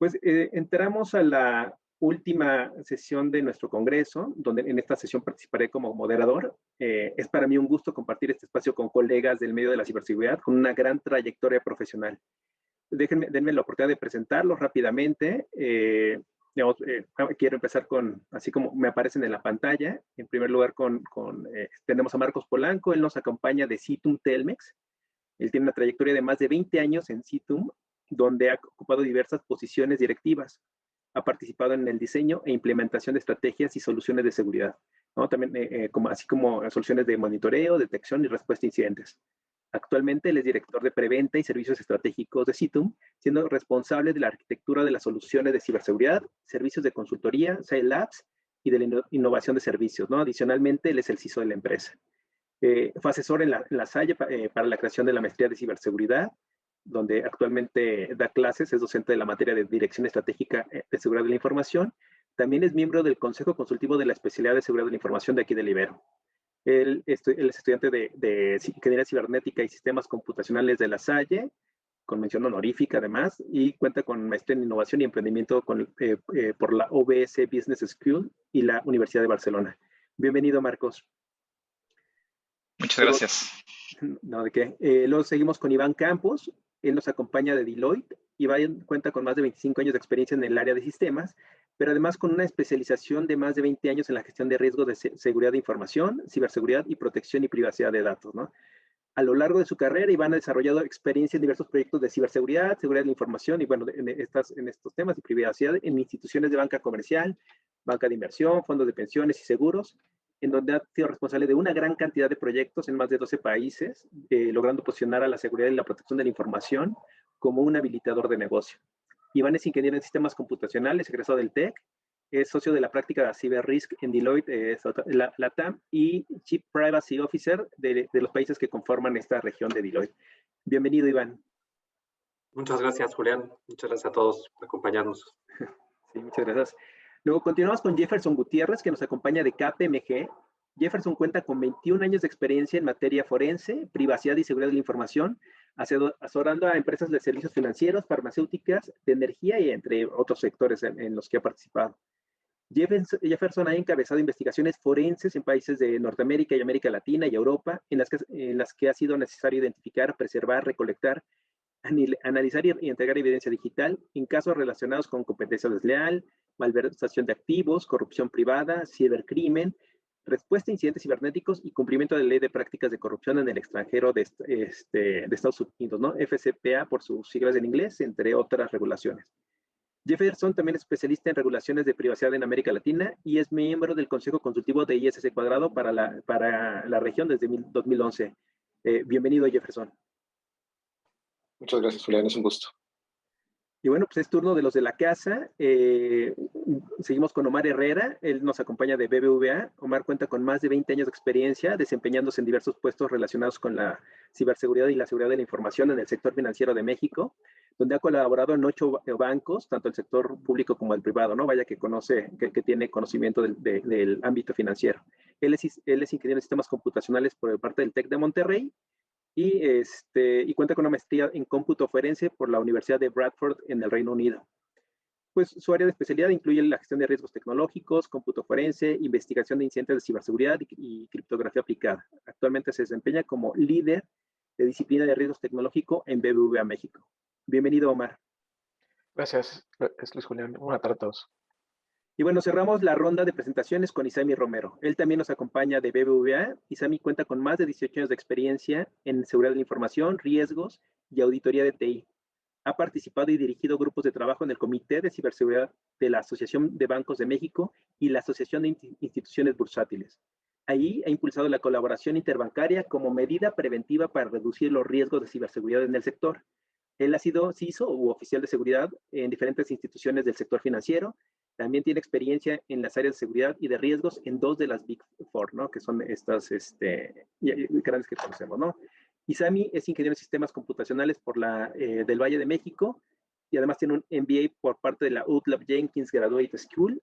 Pues entramos a la última sesión de nuestro congreso, donde en esta sesión participaré como moderador. Es para mí un gusto compartir este espacio con colegas del medio de la ciberseguridad con una gran trayectoria profesional. Denme la oportunidad de presentarlos rápidamente. Quiero empezar con, así como me aparecen en la pantalla, en primer lugar tenemos a Marcos Polanco. Él nos acompaña de Citum Telmex. Él tiene una trayectoria de más de 20 años en Citum, donde ha ocupado diversas posiciones directivas. Ha participado en el diseño e implementación de estrategias y soluciones de seguridad, ¿no? También, así como soluciones de monitoreo, detección y respuesta a incidentes. Actualmente él es director de preventa y servicios estratégicos de Citum, siendo responsable de la arquitectura de las soluciones de ciberseguridad, servicios de consultoría, Site Labs y de la innovación de servicios, ¿no? Adicionalmente, él es el CISO de la empresa. Fue asesor en la Salle para la creación de la maestría de ciberseguridad, donde actualmente da clases, es docente de la materia de Dirección Estratégica de Seguridad de la Información. También es miembro del Consejo Consultivo de la Especialidad de Seguridad de la Información de aquí de Ibero. Él es estudiante de Ingeniería Cibernética y Sistemas Computacionales de la Salle, con mención honorífica además, y cuenta con maestría en Innovación y Emprendimiento por la OBS Business School y la Universidad de Barcelona. Bienvenido, Marcos. Muchas gracias. No, ¿de qué? Luego seguimos con Iván Campos. Él nos acompaña de Deloitte. Iván cuenta con más de 25 años de experiencia en el área de sistemas, pero además con una especialización de más de 20 años en la gestión de riesgos de seguridad de información, ciberseguridad y protección y privacidad de datos, ¿no? A lo largo de su carrera, Iván ha desarrollado experiencia en diversos proyectos de ciberseguridad, seguridad de la información y, bueno, en estos temas de privacidad en instituciones de banca comercial, banca de inversión, fondos de pensiones y seguros, en donde ha sido responsable de una gran cantidad de proyectos en más de 12 países, logrando posicionar a la seguridad y la protección de la información como un habilitador de negocio. Iván es ingeniero en sistemas computacionales, egresado del TEC, es socio de la práctica de Cyber Risk en Deloitte, LATAM, y Chief Privacy Officer de los países que conforman esta región de Deloitte. Bienvenido, Iván. Muchas gracias, Julián. Muchas gracias a todos por acompañarnos. Sí, muchas gracias. Luego continuamos con Jefferson Gutiérrez, que nos acompaña de KPMG. Jefferson cuenta con 21 años de experiencia en materia forense, privacidad y seguridad de la información, asesorando a empresas de servicios financieros, farmacéuticas, de energía y entre otros sectores en los que ha participado. Jefferson ha encabezado investigaciones forenses en países de Norteamérica y América Latina y Europa, en las que ha sido necesario identificar, preservar, recolectar, analizar y entregar evidencia digital en casos relacionados con competencia desleal, malversación de activos, corrupción privada, cibercrimen, respuesta a incidentes cibernéticos y cumplimiento de la ley de prácticas de corrupción en el extranjero de Estados Unidos, ¿no? FCPA por sus siglas en inglés, entre otras regulaciones. Jefferson también es especialista en regulaciones de privacidad en América Latina y es miembro del Consejo Consultivo de ISC Cuadrado para la región desde 2011. Bienvenido, Jefferson. Muchas gracias, Julián, es un gusto. Y bueno, pues es turno de los de la casa. Seguimos con Omar Herrera, él nos acompaña de BBVA. Omar cuenta con más de 20 años de experiencia desempeñándose en diversos puestos relacionados con la ciberseguridad y la seguridad de la información en el sector financiero de México, donde ha colaborado en 8 bancos, tanto el sector público como el privado, ¿no? Vaya que que tiene conocimiento del ámbito financiero. Él es ingeniero en sistemas computacionales por parte del TEC de Monterrey, y cuenta con una maestría en cómputo forense por la Universidad de Bradford en el Reino Unido. Pues su área de especialidad incluye la gestión de riesgos tecnológicos, cómputo forense, investigación de incidentes de ciberseguridad y criptografía aplicada. Actualmente se desempeña como líder de disciplina de riesgos tecnológico en BBVA México. Bienvenido, Omar. Gracias, es Luis Julián. Buenas tardes a todos. Y bueno, cerramos la ronda de presentaciones con Isami Romero. Él también nos acompaña de BBVA. Isami cuenta con más de 18 años de experiencia en seguridad de la información, riesgos y auditoría de TI. Ha participado y dirigido grupos de trabajo en el Comité de Ciberseguridad de la Asociación de Bancos de México y la Asociación de Instituciones Bursátiles. Allí ha impulsado la colaboración interbancaria como medida preventiva para reducir los riesgos de ciberseguridad en el sector. Él ha sido CISO u oficial de seguridad en diferentes instituciones del sector financiero. También tiene experiencia en las áreas de seguridad y de riesgos en 2 de las Big Four, ¿no? Que son estas grandes que conocemos, ¿no? Isami es ingeniero en sistemas computacionales por del Valle de México y además tiene un MBA por parte de la Utlab Jenkins Graduate School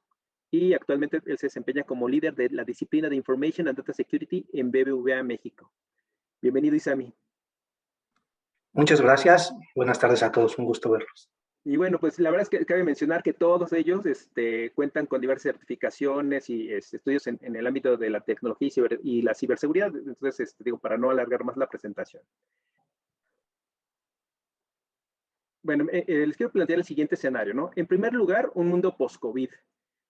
y actualmente él se desempeña como líder de la disciplina de Information and Data Security en BBVA México. Bienvenido, Isami. Muchas gracias. Buenas tardes a todos. Un gusto verlos. Y bueno, pues la verdad es que cabe mencionar que todos ellos cuentan con diversas certificaciones y estudios en el ámbito de la tecnología y la ciberseguridad. Entonces, digo, para no alargar más la presentación. Bueno, les quiero plantear el siguiente escenario, ¿no? En primer lugar, un mundo post-COVID,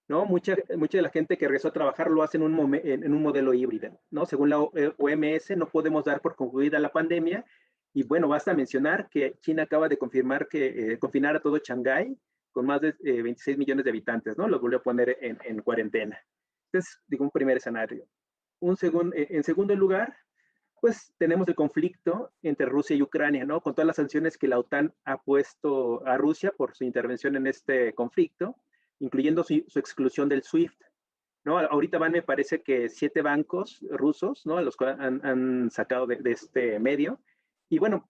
¿no? Mucha de la gente que regresó a trabajar lo hace en un modelo híbrido, ¿no? Según la OMS, no podemos dar por concluida la pandemia. Y bueno, basta mencionar que China acaba de confirmar que confinar a todo Shanghái con más de 26 millones de habitantes, ¿no? Los volvió a poner en cuarentena. Entonces, digo, un primer escenario. En segundo lugar, pues tenemos el conflicto entre Rusia y Ucrania, ¿no? Con todas las sanciones que la OTAN ha puesto a Rusia por su intervención en este conflicto, incluyendo su exclusión del SWIFT, ¿no? Ahorita van, me parece que 7 bancos rusos, ¿no? Los cuales han sacado de este medio. Y bueno,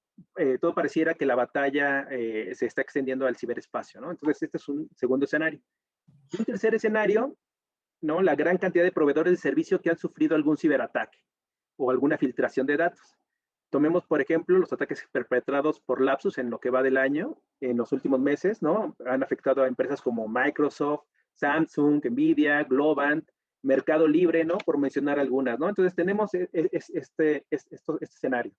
todo pareciera que la batalla se está extendiendo al ciberespacio, ¿no? Entonces, este es un segundo escenario. Y un tercer escenario, ¿no? La gran cantidad de proveedores de servicio que han sufrido algún ciberataque o alguna filtración de datos. Tomemos, por ejemplo, los ataques perpetrados por Lapsus en lo que va del año, en los últimos meses, ¿no? Han afectado a empresas como Microsoft, Samsung, Nvidia, Globant, Mercado Libre, ¿no? Por mencionar algunas, ¿no? Entonces tenemos este escenario.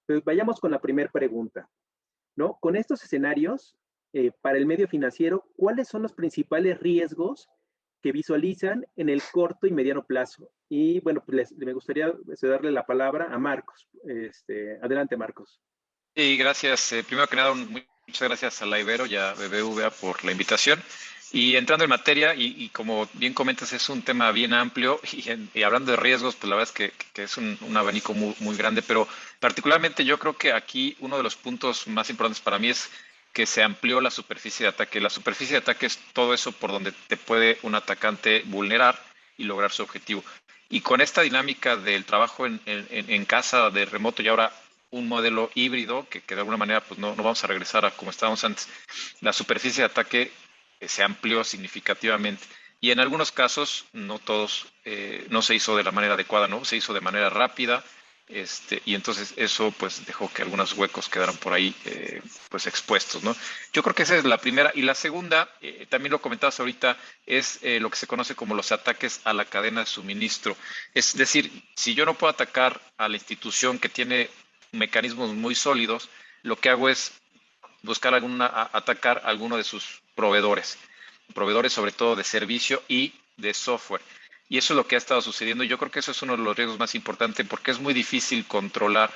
Entonces vayamos con la primera pregunta, ¿no? Con estos escenarios, para el medio financiero, ¿cuáles son los principales riesgos que visualizan en el corto y mediano plazo? Y bueno, pues me gustaría darle la palabra a Marcos. Adelante, Marcos. Y gracias. Primero que nada, muchas gracias a la Ibero y a BBVA por la invitación. Y entrando en materia, y como bien comentas, es un tema bien amplio y hablando de riesgos, pues la verdad es que es un abanico muy grande, pero particularmente yo creo que aquí uno de los puntos más importantes para mí es que se amplió la superficie de ataque. La superficie de ataque es todo eso por donde te puede un atacante vulnerar y lograr su objetivo. Y con esta dinámica del trabajo en casa, de remoto y ahora un modelo híbrido, que de alguna manera pues no vamos a regresar a como estábamos antes, la superficie de ataque se amplió significativamente. Y en algunos casos, no todos, no se hizo de la manera adecuada, ¿no? Se hizo de manera rápida, y entonces eso pues dejó que algunos huecos quedaran por ahí pues expuestos, ¿no? Yo creo que esa es la primera. Y la segunda, también lo comentabas ahorita, es lo que se conoce como los ataques a la cadena de suministro. Es decir, si yo no puedo atacar a la institución que tiene mecanismos muy sólidos, lo que hago es buscar atacar a alguno de sus proveedores sobre todo de servicio y de software. Y eso es lo que ha estado sucediendo. Yo creo que eso es uno de los riesgos más importantes porque es muy difícil controlar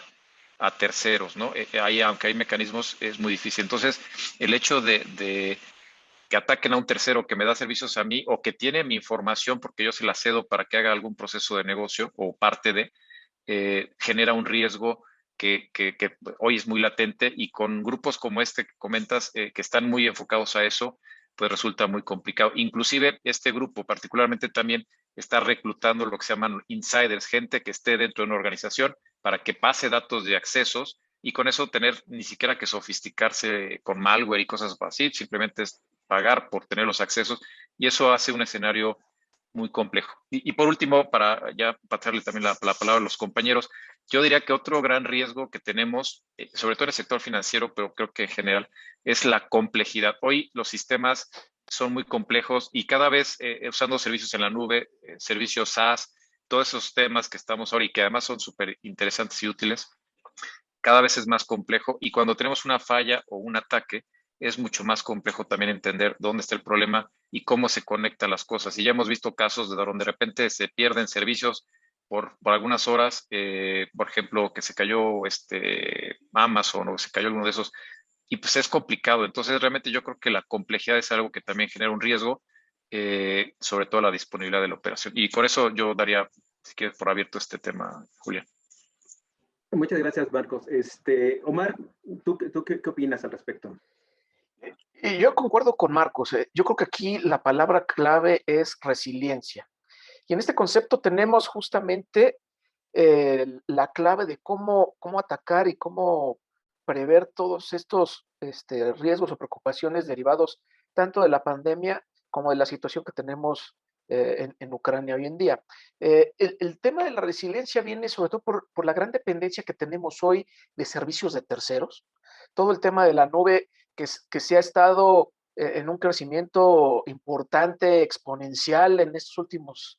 a terceros, ¿no? Ahí, aunque hay mecanismos, es muy difícil. Entonces, el hecho de que ataquen a un tercero que me da servicios a mí o que tiene mi información porque yo se la cedo para que haga algún proceso de negocio o parte de, genera un riesgo que hoy es muy latente y con grupos como este que comentas, que están muy enfocados a eso, pues resulta muy complicado. Inclusive este grupo particularmente también está reclutando lo que se llaman insiders, gente que esté dentro de una organización para que pase datos de accesos y con eso tener ni siquiera que sofisticarse con malware y cosas así, simplemente es pagar por tener los accesos y eso hace un escenario muy complejo. Y por último, para ya pasarle también la palabra a los compañeros, yo diría que otro gran riesgo que tenemos, sobre todo en el sector financiero, pero creo que en general, es la complejidad. Hoy los sistemas son muy complejos y cada vez usando servicios en la nube, servicios SaaS, todos esos temas que estamos ahora y que además son súper interesantes y útiles, cada vez es más complejo y cuando tenemos una falla o un ataque, es mucho más complejo también entender dónde está el problema y cómo se conectan las cosas. Y ya hemos visto casos de donde de repente se pierden servicios por algunas horas, por ejemplo, que se cayó Amazon o se cayó alguno de esos, y pues es complicado. Entonces, realmente yo creo que la complejidad es algo que también genera un riesgo, sobre todo la disponibilidad de la operación. Y con eso yo daría, si quieres, por abierto este tema, Julián. Muchas gracias, Marcos. Omar, ¿tú qué opinas al respecto? Y yo concuerdo con Marcos. Yo creo que aquí la palabra clave es resiliencia. Y en este concepto tenemos justamente la clave de cómo atacar y cómo prever todos estos riesgos o preocupaciones derivados tanto de la pandemia como de la situación que tenemos en Ucrania hoy en día. El tema de la resiliencia viene sobre todo por la gran dependencia que tenemos hoy de servicios de terceros. Todo el tema de la nube que se ha estado en un crecimiento importante, exponencial en estos últimos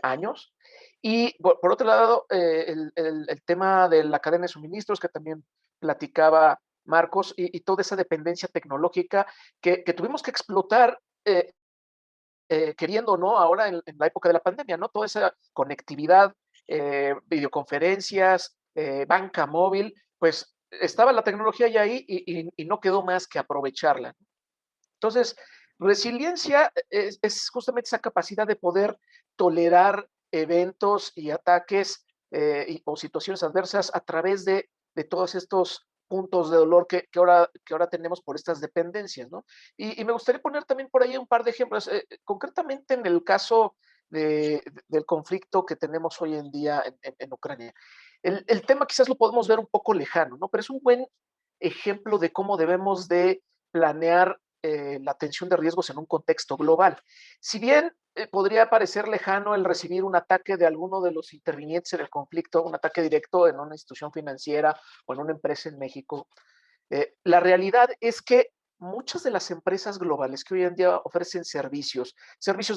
años. Y por otro lado, el tema de la cadena de suministros que también platicaba Marcos, y toda esa dependencia tecnológica que tuvimos que explotar, queriendo o no, ahora en la época de la pandemia, ¿no? Toda esa conectividad, videoconferencias, banca móvil, pues estaba la tecnología ya ahí y no quedó más que aprovecharla. Entonces, resiliencia es justamente esa capacidad de poder tolerar eventos y ataques o situaciones adversas a través de todos estos puntos de dolor que ahora tenemos por estas dependencias, ¿no? Y me gustaría poner también por ahí un par de ejemplos, concretamente en el caso del conflicto que tenemos hoy en día en Ucrania. El tema quizás lo podemos ver un poco lejano, ¿no? Pero es un buen ejemplo de cómo debemos de planear la atención de riesgos en un contexto global. Si bien podría parecer lejano el recibir un ataque de alguno de los intervinientes en el conflicto, un ataque directo en una institución financiera o en una empresa en México, la realidad es que muchas de las empresas globales que hoy en día ofrecen servicios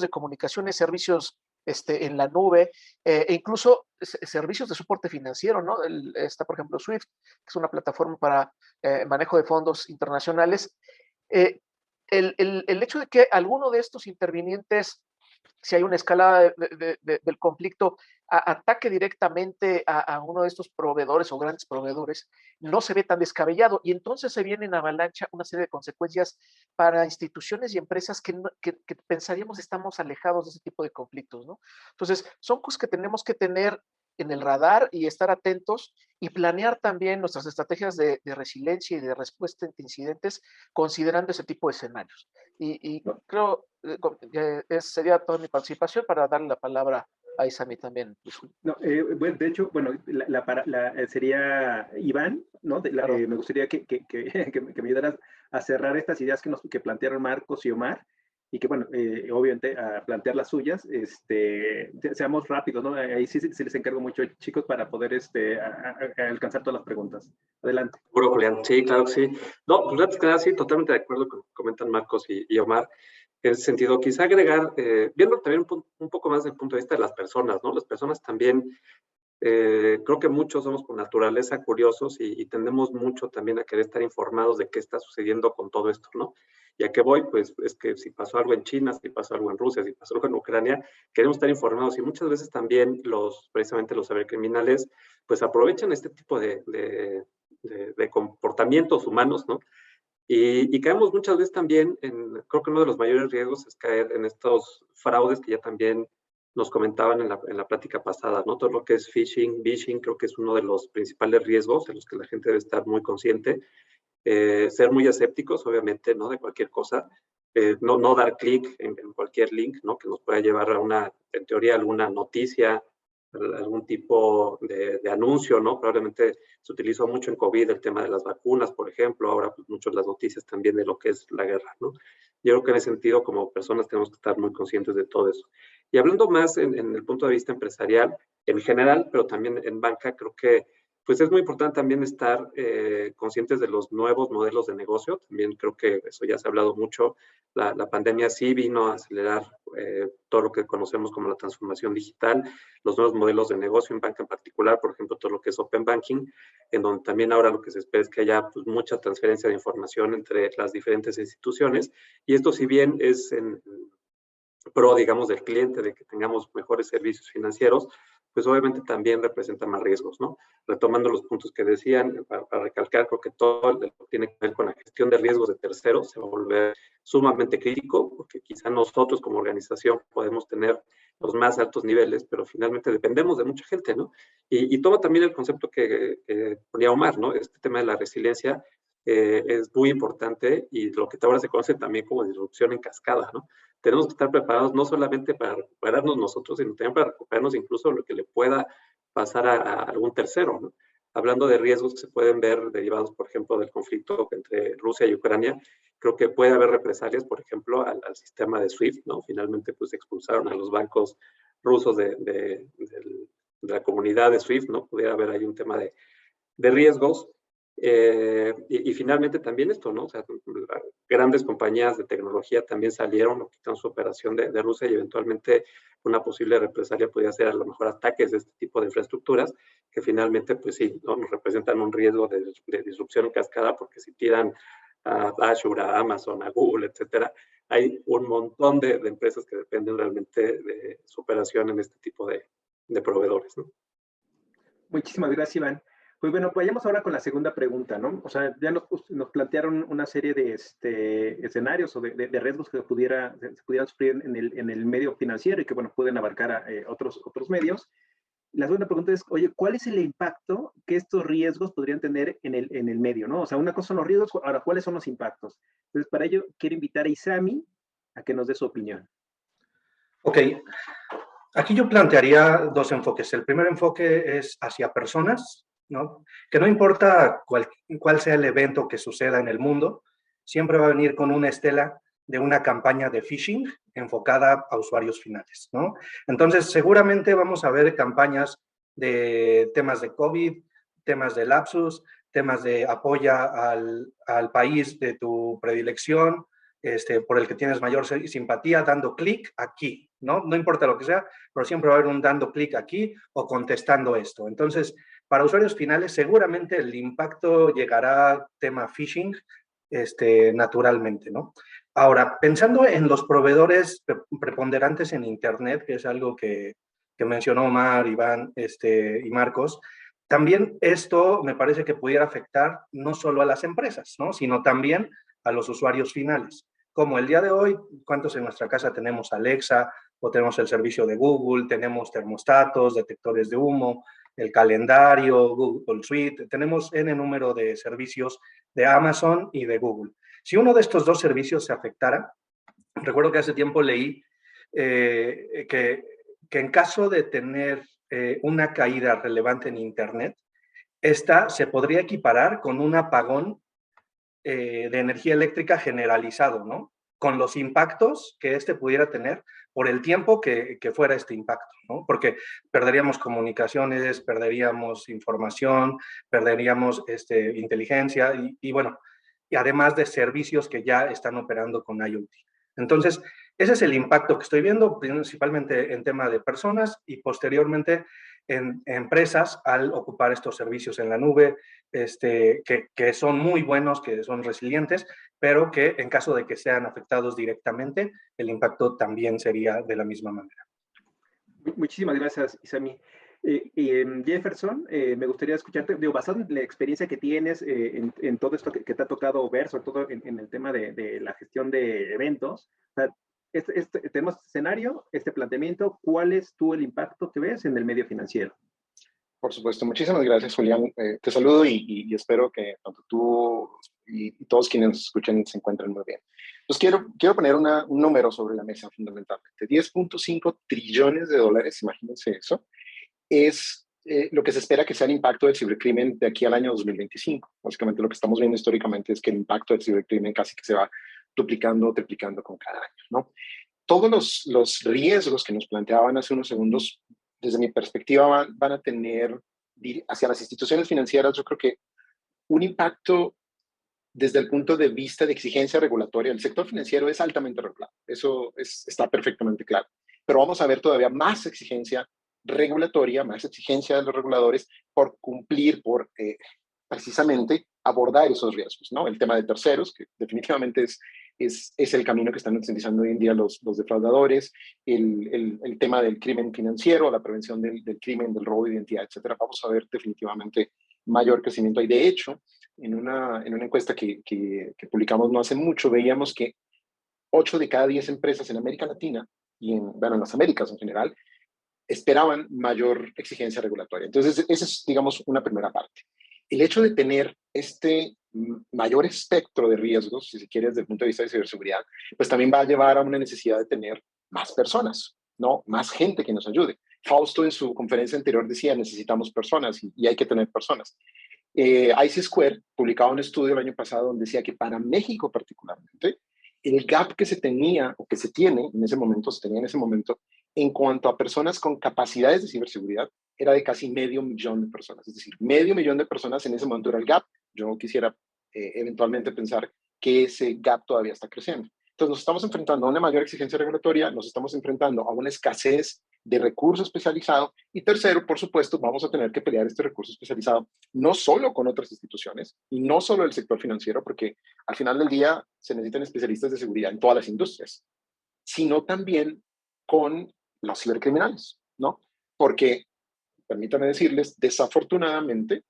de comunicaciones, servicios en la nube, e incluso servicios de soporte financiero, ¿no? Está, por ejemplo, SWIFT, que es una plataforma para manejo de fondos internacionales. El hecho de que alguno de estos intervinientes, si hay una escalada del conflicto, ataque directamente a uno de estos proveedores o grandes proveedores, no se ve tan descabellado. Y entonces se viene en avalancha una serie de consecuencias para instituciones y empresas que pensaríamos estamos alejados de ese tipo de conflictos, ¿no? Entonces, son cosas que tenemos que tener en el radar y estar atentos y planear también nuestras estrategias de resiliencia y de respuesta ante incidentes considerando ese tipo de escenarios. Y creo que sería toda mi participación para darle la palabra a Isami también. No, bueno, de hecho, bueno, sería Iván, ¿no? Me gustaría que me ayudaras a cerrar estas ideas que plantearon Marcos y Omar, y que, bueno, obviamente a plantear las suyas, seamos rápidos, ¿no? Ahí sí les encargo mucho, chicos, para poder a alcanzar todas las preguntas. Adelante. Seguro, Julián. Sí, claro que sí. No, pues antes que nada, sí, totalmente de acuerdo con lo que comentan Marcos y Omar. En ese sentido, quizá agregar, viendo también un poco más desde el punto de vista de las personas, ¿no? Las personas también, creo que muchos somos por naturaleza curiosos y tendemos mucho también a querer estar informados de qué está sucediendo con todo esto, ¿no? Y a qué voy, pues es que si pasó algo en China, si pasó algo en Rusia, si pasó algo en Ucrania, queremos estar informados y muchas veces también precisamente los cibercriminales, pues aprovechan este tipo de comportamientos humanos, ¿no? Y caemos muchas veces también creo que uno de los mayores riesgos es caer en estos fraudes que ya también nos comentaban en la plática pasada, ¿no? Todo lo que es phishing, creo que es uno de los principales riesgos en los que la gente debe estar muy consciente. Ser muy escépticos, obviamente, ¿no? De cualquier cosa. No dar clic en cualquier link, ¿no? Que nos pueda llevar en teoría, alguna noticia, algún tipo de anuncio, ¿no? Probablemente se utilizó mucho en COVID el tema de las vacunas, por ejemplo, ahora pues muchas las noticias también de lo que es la guerra, ¿no? Yo creo que en ese sentido, como personas, tenemos que estar muy conscientes de todo eso. Y hablando más en el punto de vista empresarial, en general, pero también en banca, creo que pues es muy importante también estar conscientes de los nuevos modelos de negocio. También creo que eso ya se ha hablado mucho. La pandemia sí vino a acelerar todo lo que conocemos como la transformación digital, los nuevos modelos de negocio en banca en particular, por ejemplo, todo lo que es Open Banking, en donde también ahora lo que se espera es que haya pues, mucha transferencia de información entre las diferentes instituciones. Y esto, si bien es en pro, digamos, del cliente, de que tengamos mejores servicios financieros, pues obviamente también representa más riesgos, ¿no? Retomando los puntos que decían, para recalcar, creo que todo lo que tiene que ver con la gestión de riesgos de terceros se va a volver sumamente crítico, porque quizá nosotros como organización podemos tener los más altos niveles, pero finalmente dependemos de mucha gente, ¿no? Y toma también el concepto que ponía Omar, ¿no? Este tema de la resiliencia es muy importante y lo que ahora se conoce también como disrupción en cascada, ¿no? Tenemos que estar preparados no solamente para recuperarnos nosotros, sino también para recuperarnos incluso lo que le pueda pasar a algún tercero, ¿no? Hablando de riesgos que se pueden ver derivados, por ejemplo, del conflicto entre Rusia y Ucrania, creo que puede haber represalias, por ejemplo, al sistema de SWIFT, ¿no? Finalmente, pues expulsaron a los bancos rusos de la comunidad de SWIFT, ¿no? Pudiera haber ahí un tema de riesgos. Y finalmente también esto, ¿no? O sea, grandes compañías de tecnología también salieron o quitaron su operación de Rusia y eventualmente una posible represalia podría ser a lo mejor ataques de este tipo de infraestructuras que finalmente, pues sí, ¿no? Nos representan un riesgo de disrupción en cascada porque si tiran a Azure, a Amazon, a Google, etcétera, hay un montón de empresas que dependen realmente de su operación en este tipo de proveedores, ¿no? Muchísimas gracias, Iván. Pues bueno, vayamos ahora con la segunda pregunta, ¿no? O sea, ya nos plantearon una serie de escenarios o de riesgos que se pudieran sufrir en el medio financiero y que, bueno, pueden abarcar a otros medios. La segunda pregunta es, oye, ¿cuál es el impacto que estos riesgos podrían tener en el medio, ¿no? O sea, una cosa son los riesgos, ahora, ¿cuáles son los impactos? Entonces, para ello, quiero invitar a Isami a que nos dé su opinión. Ok, aquí yo plantearía dos enfoques. El primer enfoque es hacia personas, ¿no? Que no importa cuál sea el evento que suceda en el mundo, siempre va a venir con una estela de una campaña de phishing enfocada a usuarios finales, ¿no? Entonces, seguramente vamos a ver campañas de temas de COVID, temas de lapsus, temas de apoya al país de tu predilección, por el que tienes mayor simpatía, dando clic aquí, ¿no? No importa lo que sea, pero siempre va a haber un dando clic aquí o contestando esto. Entonces, para usuarios finales, seguramente el impacto llegará tema phishing, naturalmente, ¿no? Ahora, pensando en los proveedores preponderantes en Internet, que es algo que mencionó Omar, Iván y Marcos, también esto me parece que pudiera afectar no solo a las empresas, ¿no? Sino también a los usuarios finales. Como el día de hoy, ¿cuántos en nuestra casa tenemos Alexa o tenemos el servicio de Google, tenemos termostatos, detectores de humo, el calendario, Google Suite, tenemos N número de servicios de Amazon y de Google? Si uno de estos dos servicios se afectara, recuerdo que hace tiempo leí que en caso de tener una caída relevante en Internet, esta se podría equiparar con un apagón de energía eléctrica generalizado, ¿no? Con los impactos que pudiera tener por el tiempo que fuera este impacto, ¿no? Porque perderíamos comunicaciones, perderíamos información, perderíamos inteligencia y bueno, y además de servicios que ya están operando con IoT. Entonces, ese es el impacto que estoy viendo, principalmente en tema de personas y posteriormente en empresas al ocupar estos servicios en la nube, que son muy buenos, que son resilientes, pero que en caso de que sean afectados directamente, el impacto también sería de la misma manera. Muchísimas gracias, Isami. Jefferson, me gustaría escucharte, basado en la experiencia que tienes en todo esto que te ha tocado ver, sobre todo en el tema de la gestión de eventos. O sea, tenemos este escenario, este planteamiento, ¿cuál es tú el impacto que ves en el medio financiero? Por supuesto, muchísimas gracias, Julián. Te saludo y espero que tanto tú y todos quienes nos escuchen se encuentren muy bien. Entonces, quiero poner un número sobre la mesa fundamentalmente. 10.5 trillones de dólares, imagínense eso, es lo que se espera que sea el impacto del cibercrimen de aquí al año 2025. Básicamente lo que estamos viendo históricamente es que el impacto del cibercrimen casi que se va duplicando o triplicando con cada año, ¿no? Todos los riesgos que nos planteaban hace unos segundos, desde mi perspectiva, van a tener hacia las instituciones financieras, yo creo que un impacto desde el punto de vista de exigencia regulatoria. El sector financiero es altamente regulado, eso está perfectamente claro, pero vamos a ver todavía más exigencia regulatoria, más exigencia de los reguladores por cumplir, por precisamente abordar esos riesgos, ¿no? El tema de terceros, que definitivamente es el camino que están utilizando hoy en día los defraudadores, el tema del crimen financiero, la prevención del crimen, del robo de identidad, etcétera. Vamos a ver definitivamente mayor crecimiento. Y de hecho, en una encuesta que publicamos no hace mucho, veíamos que 8 de cada 10 empresas en América Latina y en las Américas en general esperaban mayor exigencia regulatoria. Entonces, esa es, digamos, una primera parte. El hecho de tener este mayor espectro de riesgos, si se quiere, desde el punto de vista de ciberseguridad, pues también va a llevar a una necesidad de tener más personas, ¿no? Más gente que nos ayude. Fausto en su conferencia anterior decía, necesitamos personas y hay que tener personas. IC Square publicaba un estudio el año pasado donde decía que para México particularmente, el gap que se tenía o que se tiene en ese momento, en cuanto a personas con capacidades de ciberseguridad, era de casi 500,000 de personas. Es decir, 500,000 de personas en ese momento era el gap yo quisiera eventualmente pensar que ese gap todavía está creciendo. Entonces nos estamos enfrentando a una mayor exigencia regulatoria, nos estamos enfrentando a una escasez de recurso especializado y tercero, por supuesto, vamos a tener que pelear este recurso especializado no solo con otras instituciones y no solo el sector financiero, porque al final del día se necesitan especialistas de seguridad en todas las industrias, sino también con los cibercriminales, ¿no? Porque, permítanme decirles, desafortunadamente,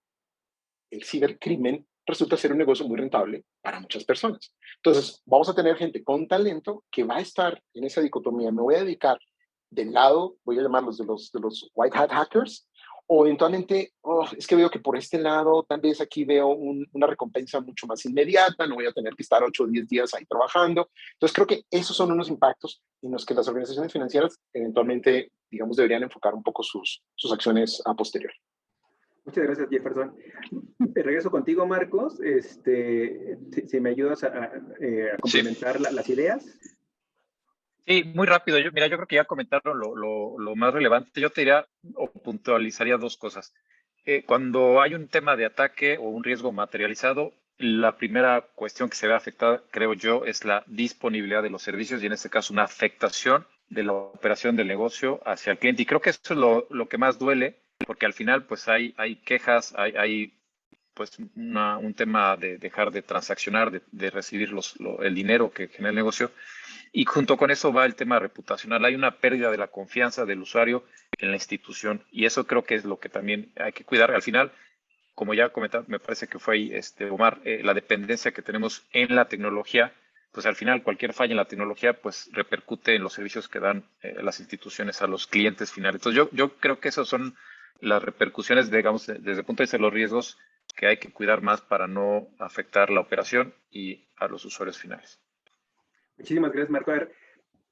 el cibercrimen resulta ser un negocio muy rentable para muchas personas. Entonces, vamos a tener gente con talento que va a estar en esa dicotomía. Me voy a dedicar del lado, voy a llamarlos de los white hat hackers, o eventualmente, es que veo que por este lado, tal vez aquí veo una recompensa mucho más inmediata, no voy a tener que estar 8 o 10 días ahí trabajando. Entonces, creo que esos son unos impactos en los que las organizaciones financieras eventualmente, digamos, deberían enfocar un poco sus acciones a posteriori. Muchas gracias, Jefferson. Regreso contigo, Marcos. Si me ayudas a complementar las ideas. Sí, muy rápido. Mira, yo creo que ya comentaron lo más relevante. Yo te diría o puntualizaría dos cosas. Cuando hay un tema de ataque o un riesgo materializado, la primera cuestión que se ve afectada, creo yo, es la disponibilidad de los servicios y en este caso una afectación de la operación del negocio hacia el cliente. Y creo que eso es lo que más duele, porque al final pues hay quejas, hay pues un tema de dejar de transaccionar, de recibir el dinero que genera el negocio. Y junto con eso va el tema reputacional. Hay una pérdida de la confianza del usuario en la institución y eso creo que es lo que también hay que cuidar. Al final, como ya comentaba, me parece que fue ahí, Omar, la dependencia que tenemos en la tecnología, pues al final cualquier falla en la tecnología pues repercute en los servicios que dan las instituciones a los clientes finales. Entonces yo creo que esas son las repercusiones, digamos, desde el punto de vista de los riesgos que hay que cuidar más para no afectar la operación y a los usuarios finales. Muchísimas gracias, Marco. A ver,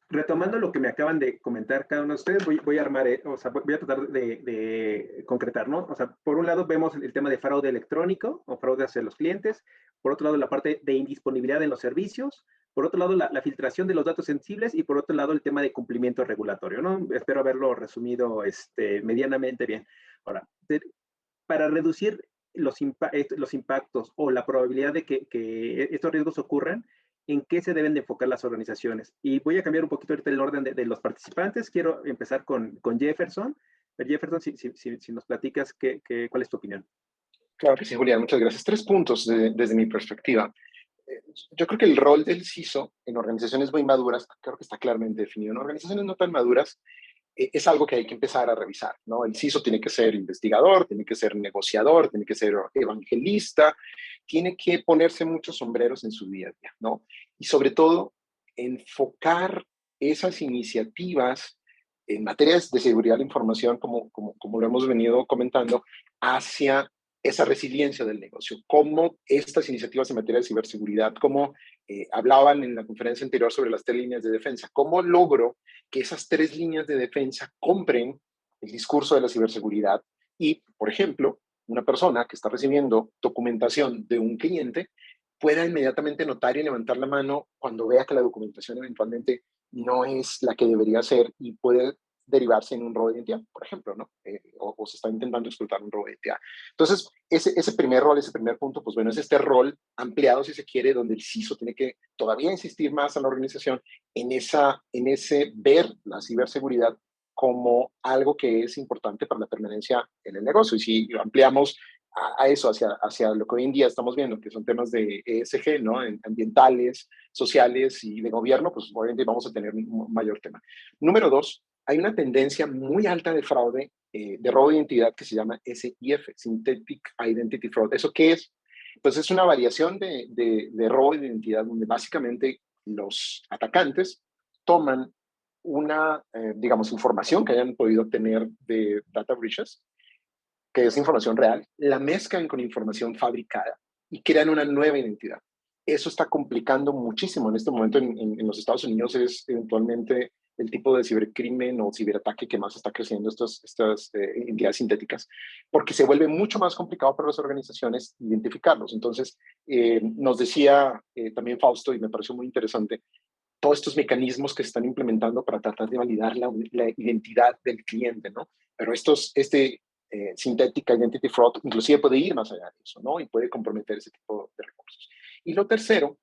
retomando lo que me acaban de comentar cada uno de ustedes, voy a armar, voy a tratar de concretar, ¿no? O sea, por un lado vemos el tema de fraude electrónico o fraude hacia los clientes, por otro lado la parte de indisponibilidad en los servicios, por otro lado la filtración de los datos sensibles y por otro lado el tema de cumplimiento regulatorio, ¿no? Espero haberlo resumido medianamente bien. Ahora, para reducir los impactos o la probabilidad de que estos riesgos ocurran, ¿en qué se deben de enfocar las organizaciones? Y voy a cambiar un poquito ahorita el orden de los participantes. Quiero empezar con Jefferson. Jefferson, si nos platicas, ¿cuál es tu opinión? Claro que sí, Julián, muchas gracias. 3 puntos desde mi perspectiva. Yo creo que el rol del CISO en organizaciones muy maduras, creo que está claramente definido. En organizaciones no tan maduras, es algo que hay que empezar a revisar, ¿no? El CISO tiene que ser investigador, tiene que ser negociador, tiene que ser evangelista, tiene que ponerse muchos sombreros en su día a día, ¿no? Y sobre todo, enfocar esas iniciativas en materias de seguridad de la información, como lo hemos venido comentando, hacia esa resiliencia del negocio, cómo estas iniciativas en materia de ciberseguridad, como hablaban en la conferencia anterior sobre las 3 líneas de defensa, cómo logro que esas 3 líneas de defensa compren el discurso de la ciberseguridad y, por ejemplo, una persona que está recibiendo documentación de un cliente pueda inmediatamente notar y levantar la mano cuando vea que la documentación eventualmente no es la que debería ser y puede derivarse en un robo de identidad, por ejemplo, ¿no? O se está intentando explotar un robo de identidad. Entonces, ese primer rol, ese primer punto, pues bueno, es este rol ampliado, si se quiere, donde el CISO tiene que todavía insistir más a la organización en ese ver la ciberseguridad como algo que es importante para la permanencia en el negocio. Y si ampliamos a eso hacia lo que hoy en día estamos viendo, que son temas de ESG, ¿no? Ambientales, sociales y de gobierno, pues obviamente vamos a tener un mayor tema. Número 2, hay una tendencia muy alta de fraude, de robo de identidad que se llama SIF, Synthetic Identity Fraud. ¿Eso qué es? Pues es una variación de robo de identidad donde básicamente los atacantes toman una, digamos, información que hayan podido obtener de data breaches, que es información real, la mezclan con información fabricada y crean una nueva identidad. Eso está complicando muchísimo en este momento en los Estados Unidos. Es eventualmente el tipo de cibercrimen o ciberataque que más está creciendo, estas identidades sintéticas, porque se vuelve mucho más complicado para las organizaciones identificarlos. Entonces, nos decía también Fausto, y me pareció muy interesante, todos estos mecanismos que se están implementando para tratar de validar la identidad del cliente, ¿no? Pero sintética, identity fraud, inclusive puede ir más allá de eso, ¿no? Y puede comprometer ese tipo de recursos. Y lo tercero,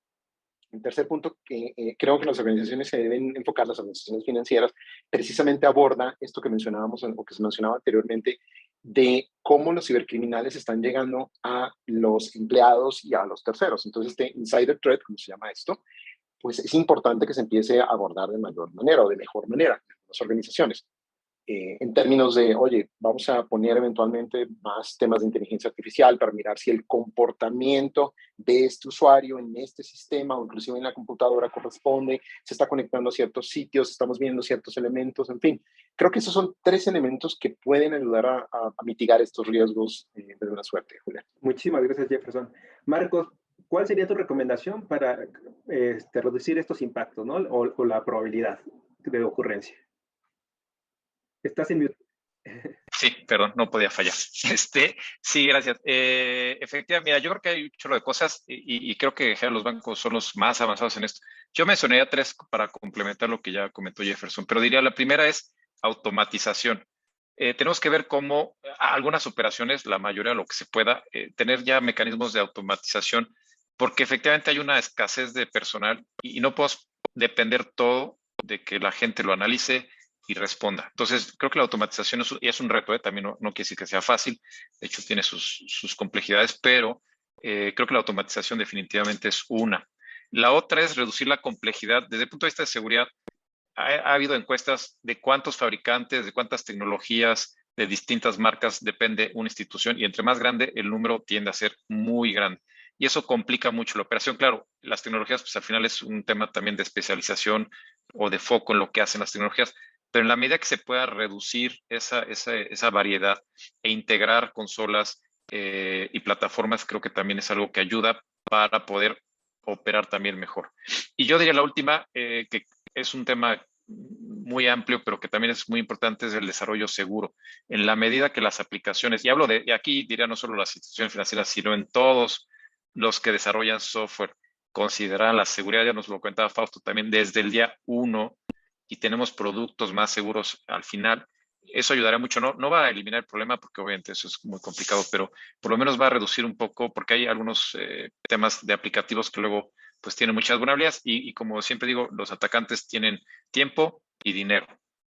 el tercer punto que creo que las organizaciones se deben enfocar, las organizaciones financieras, precisamente aborda esto que mencionábamos o que se mencionaba anteriormente, de cómo los cibercriminales están llegando a los empleados y a los terceros. Entonces, este insider threat, como se llama esto, pues es importante que se empiece a abordar de mayor manera o de mejor manera en las organizaciones. En términos de, oye, vamos a poner eventualmente más temas de inteligencia artificial para mirar si el comportamiento de este usuario en este sistema o inclusive en la computadora corresponde, se está conectando a ciertos sitios, estamos viendo ciertos elementos, en fin. Creo que esos son 3 elementos que pueden ayudar a mitigar estos riesgos de buena suerte, Julián. Muchísimas gracias, Jefferson. Marcos, ¿cuál sería tu recomendación para reducir estos impactos, ¿no? O la probabilidad de ocurrencia? Estás en mute. Sí, perdón, no podía fallar. Sí, gracias. Efectivamente, mira, yo creo que hay un chorro de cosas y creo que los bancos son los más avanzados en esto. Yo mencionaría 3 para complementar lo que ya comentó Jefferson, pero diría la primera es automatización. Tenemos que ver cómo algunas operaciones, la mayoría de lo que se pueda, tener ya mecanismos de automatización, porque efectivamente hay una escasez de personal y no podemos depender todo de que la gente lo analice y responda. Entonces, creo que la automatización es un reto, también no quiere decir que sea fácil, de hecho tiene sus complejidades, pero creo que la automatización definitivamente es una. La otra es reducir la complejidad. Desde el punto de vista de seguridad, ha habido encuestas de cuántos fabricantes, de cuántas tecnologías, de distintas marcas depende una institución, y entre más grande, el número tiende a ser muy grande. Y eso complica mucho la operación. Claro, las tecnologías, pues al final es un tema también de especialización o de foco en lo que hacen las tecnologías, pero en la medida que se pueda reducir esa variedad e integrar consolas y plataformas, creo que también es algo que ayuda para poder operar también mejor. Y yo diría la última, que es un tema muy amplio, pero que también es muy importante, es el desarrollo seguro. En la medida que las aplicaciones, y aquí diría no solo las instituciones financieras, sino en todos los que desarrollan software, consideran la seguridad, ya nos lo comentaba Fausto también, desde el día 1, y tenemos productos más seguros al final, eso ayudará mucho. No va a eliminar el problema, porque obviamente eso es muy complicado, pero por lo menos va a reducir un poco, porque hay algunos temas de aplicativos que luego pues tienen muchas vulnerabilidades y como siempre digo, los atacantes tienen tiempo y dinero,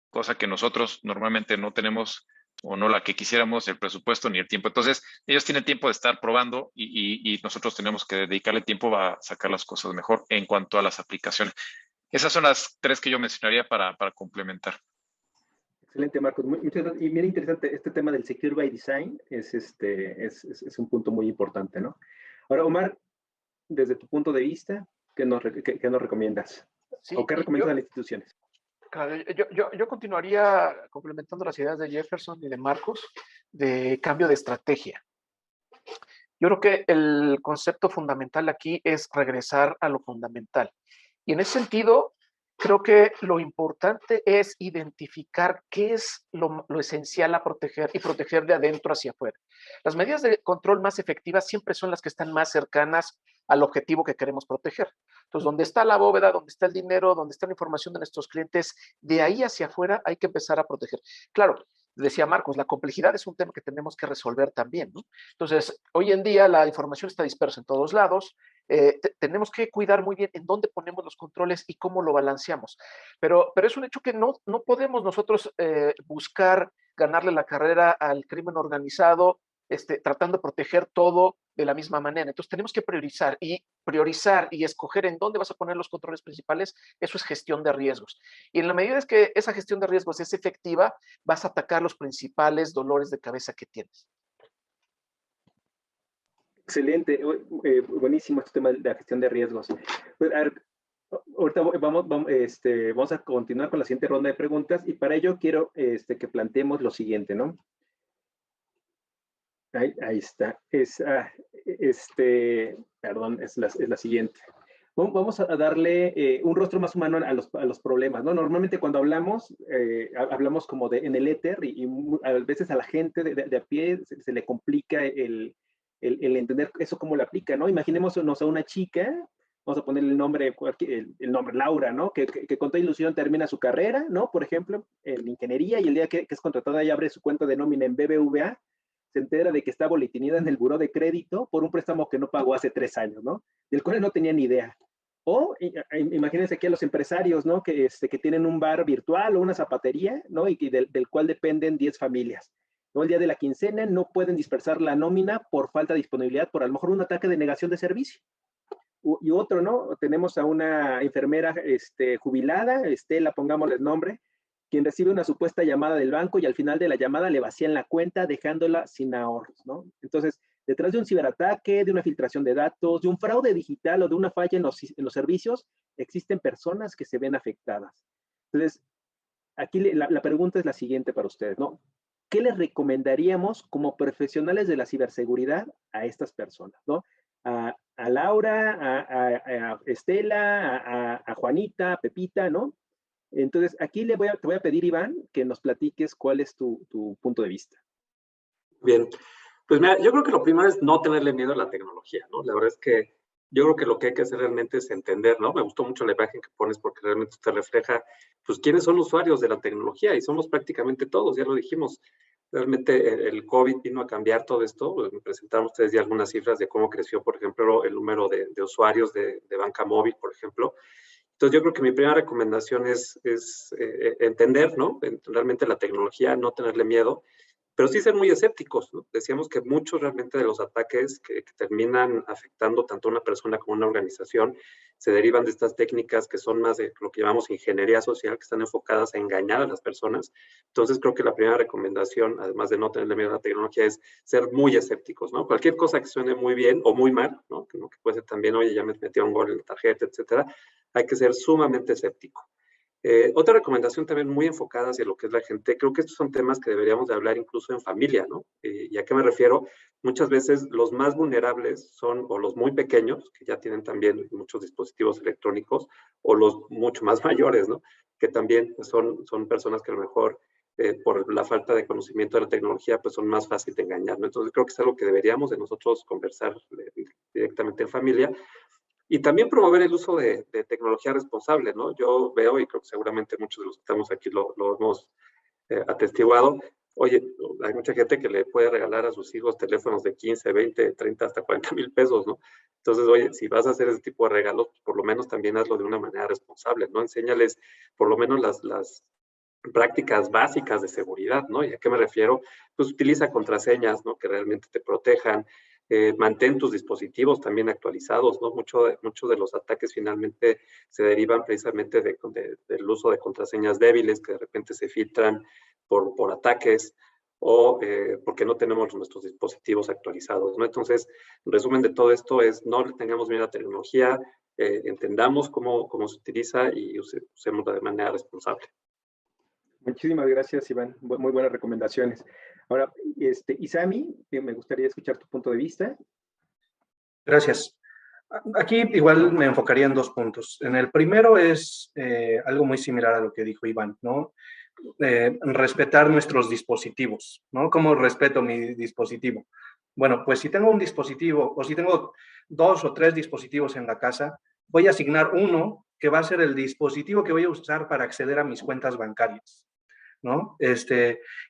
cosa que nosotros normalmente no tenemos, o no la que quisiéramos, el presupuesto ni el tiempo. Entonces, ellos tienen tiempo de estar probando y nosotros tenemos que dedicarle tiempo a sacar las cosas mejor en cuanto a las aplicaciones. Esas son las 3 que yo mencionaría para complementar. Excelente, Marcos. Muchas gracias. Y bien interesante, este tema del Secure by Design es un punto muy importante, ¿no? Ahora, Omar, desde tu punto de vista, ¿qué nos recomiendas? Sí, ¿O qué recomiendas a las instituciones? Claro, yo continuaría complementando las ideas de Jefferson y de Marcos de cambio de estrategia. Yo creo que el concepto fundamental aquí es regresar a lo fundamental. Y en ese sentido, creo que lo importante es identificar qué es lo esencial a proteger y proteger de adentro hacia afuera. Las medidas de control más efectivas siempre son las que están más cercanas al objetivo que queremos proteger. Entonces, donde está la bóveda, donde está el dinero, donde está la información de nuestros clientes, de ahí hacia afuera hay que empezar a proteger. Claro, decía Marcos, la complejidad es un tema que tenemos que resolver también, ¿no? Entonces, hoy en día la información está dispersa en todos lados, tenemos que cuidar muy bien en dónde ponemos los controles y cómo lo balanceamos. Pero es un hecho que no podemos nosotros buscar ganarle la carrera al crimen organizado tratando de proteger todo de la misma manera. Entonces tenemos que priorizar y escoger en dónde vas a poner los controles principales. Eso es gestión de riesgos. Y en la medida es que esa gestión de riesgos es efectiva, vas a atacar los principales dolores de cabeza que tienes. Excelente, buenísimo este tema de la gestión de riesgos. Pues, a ver, ahorita vamos a continuar con la siguiente ronda de preguntas y para ello quiero que planteemos lo siguiente, ¿no? Ahí está. Perdón, es la siguiente. Vamos a darle un rostro más humano a los problemas, ¿no? Normalmente cuando hablamos como en el éter y a veces a la gente de a pie se le complica el entender eso cómo lo aplica, ¿no? Imaginémonos a una chica vamos a ponerle el nombre, el nombre Laura, ¿no? Que con toda ilusión termina su carrera, ¿no? Por ejemplo, en ingeniería, y el día que es contratada y abre su cuenta de nómina en BBVA, se entera de que está boletinida en el buró de crédito por un préstamo que no pagó hace 3 años, ¿no? Del cual no tenía ni idea. O imagínense aquí a los empresarios, ¿no? Que tienen un bar virtual o una zapatería, ¿no? Y del cual dependen 10 familias. ¿No? El día de la quincena no pueden dispersar la nómina por falta de disponibilidad, por a lo mejor un ataque de negación de servicio. Y otro, ¿no? Tenemos a una enfermera jubilada, Estela, pongámosle el nombre, quien recibe una supuesta llamada del banco y al final de la llamada le vacían la cuenta dejándola sin ahorros, ¿no? Entonces, detrás de un ciberataque, de una filtración de datos, de un fraude digital o de una falla en los servicios, existen personas que se ven afectadas. Entonces, aquí la pregunta es la siguiente para ustedes, ¿no? ¿Qué les recomendaríamos como profesionales de la ciberseguridad a estas personas, ¿no? A Laura, a Estela, a Juanita, a Pepita, ¿no? Entonces, aquí te voy a pedir, Iván, que nos platiques cuál es tu punto de vista. Bien, pues mira, yo creo que lo primero es no tenerle miedo a la tecnología, ¿no? La verdad es que yo creo que lo que hay que hacer realmente es entender, ¿no? Me gustó mucho la imagen que pones porque realmente te refleja, pues, quiénes son los usuarios de la tecnología, y somos prácticamente todos, ya lo dijimos. Realmente el COVID vino a cambiar todo esto. Me presentaron ustedes ya algunas cifras de cómo creció, por ejemplo, el número de usuarios de banca móvil, por ejemplo. Entonces, yo creo que mi primera recomendación es entender, ¿no? Realmente la tecnología, no tenerle miedo, pero sí ser muy escépticos, ¿no? Decíamos que muchos realmente de los ataques que terminan afectando tanto a una persona como a una organización se derivan de estas técnicas que son más de lo que llamamos ingeniería social, que están enfocadas a engañar a las personas. Entonces, creo que la primera recomendación, además de no tenerle miedo a la tecnología, es ser muy escépticos, ¿no? Cualquier cosa que suene muy bien o muy mal, ¿no? Que puede ser también, oye, ya me metió un gol en la tarjeta, etcétera, hay que ser sumamente escéptico. Otra recomendación también muy enfocada hacia lo que es la gente, creo que estos son temas que deberíamos de hablar incluso en familia, ¿no? ¿Y a qué me refiero? Muchas veces los más vulnerables son o los muy pequeños, que ya tienen también muchos dispositivos electrónicos, o los mucho más mayores, ¿no? Que también son personas que a lo mejor por la falta de conocimiento de la tecnología, pues son más fáciles de engañar, ¿no? Entonces creo que es algo que deberíamos de nosotros conversar directamente en familia. Y también promover el uso de tecnología responsable, ¿no? Yo veo, y creo que seguramente muchos de los que estamos aquí lo hemos atestiguado, oye, hay mucha gente que le puede regalar a sus hijos teléfonos de 15, 20, 30, hasta 40 mil pesos, ¿no? Entonces, oye, si vas a hacer ese tipo de regalos, pues por lo menos también hazlo de una manera responsable, ¿no? Enséñales por lo menos las prácticas básicas de seguridad, ¿no? ¿Y a qué me refiero? Pues utiliza contraseñas, ¿no? Que realmente te protejan. Mantén tus dispositivos también actualizados, ¿no? Mucho de los ataques finalmente se derivan precisamente del uso de contraseñas débiles que de repente se filtran por ataques o porque no tenemos nuestros dispositivos actualizados, ¿no? Entonces, el resumen de todo esto es no le tengamos miedo a la tecnología, entendamos cómo se utiliza y usémosla de manera responsable. Muchísimas gracias, Iván. Muy buenas recomendaciones. Ahora, Isami, me gustaría escuchar tu punto de vista. Gracias. Aquí igual me enfocaría en 2 puntos. En el primero es algo muy similar a lo que dijo Iván, ¿no? Respetar nuestros dispositivos, ¿no? ¿Cómo respeto mi dispositivo? Bueno, pues si tengo un dispositivo o si tengo 2 o 3 dispositivos en la casa, voy a asignar uno que va a ser el dispositivo que voy a usar para acceder a mis cuentas bancarias, ¿no?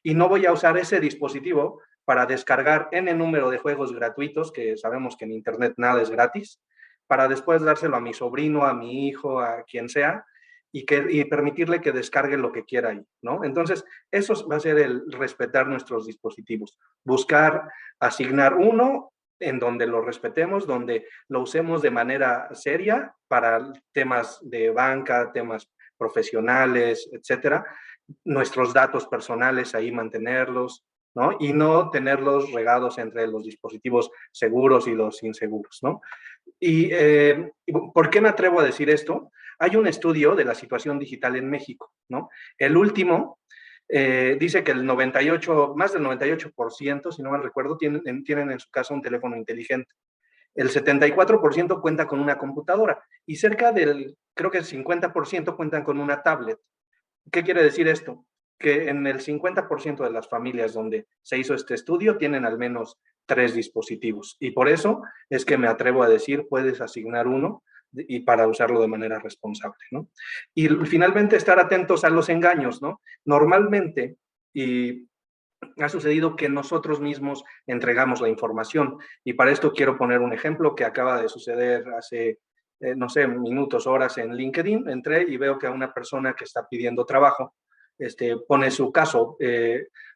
Y no voy a usar ese dispositivo para descargar N número de juegos gratuitos, que sabemos que en Internet nada es gratis, para después dárselo a mi sobrino, a mi hijo, a quien sea, y permitirle que descargue lo que quiera ahí, ¿no? Entonces, eso va a ser el respetar nuestros dispositivos. Buscar asignar uno en donde lo respetemos, donde lo usemos de manera seria para temas de banca, temas profesionales, etcétera. Nuestros datos personales ahí mantenerlos, ¿no? Y no tenerlos regados entre los dispositivos seguros y los inseguros, ¿no? ¿Y por qué me atrevo a decir esto? Hay un estudio de la situación digital en México, ¿no? El último dice que más del 98%, si no mal recuerdo, tienen en su casa un teléfono inteligente. El 74% cuenta con una computadora y cerca del, creo que el 50% cuentan con una tablet. ¿Qué quiere decir esto? Que en el 50% de las familias donde se hizo este estudio tienen al menos 3 dispositivos. Y por eso es que me atrevo a decir, puedes asignar uno y para usarlo de manera responsable, ¿no? Y finalmente estar atentos a los engaños, ¿no? Normalmente, y ha sucedido que nosotros mismos entregamos la información. Y para esto quiero poner un ejemplo que acaba de suceder hace, no sé, minutos, horas en LinkedIn. Entré y veo que a una persona que está pidiendo trabajo pone su caso.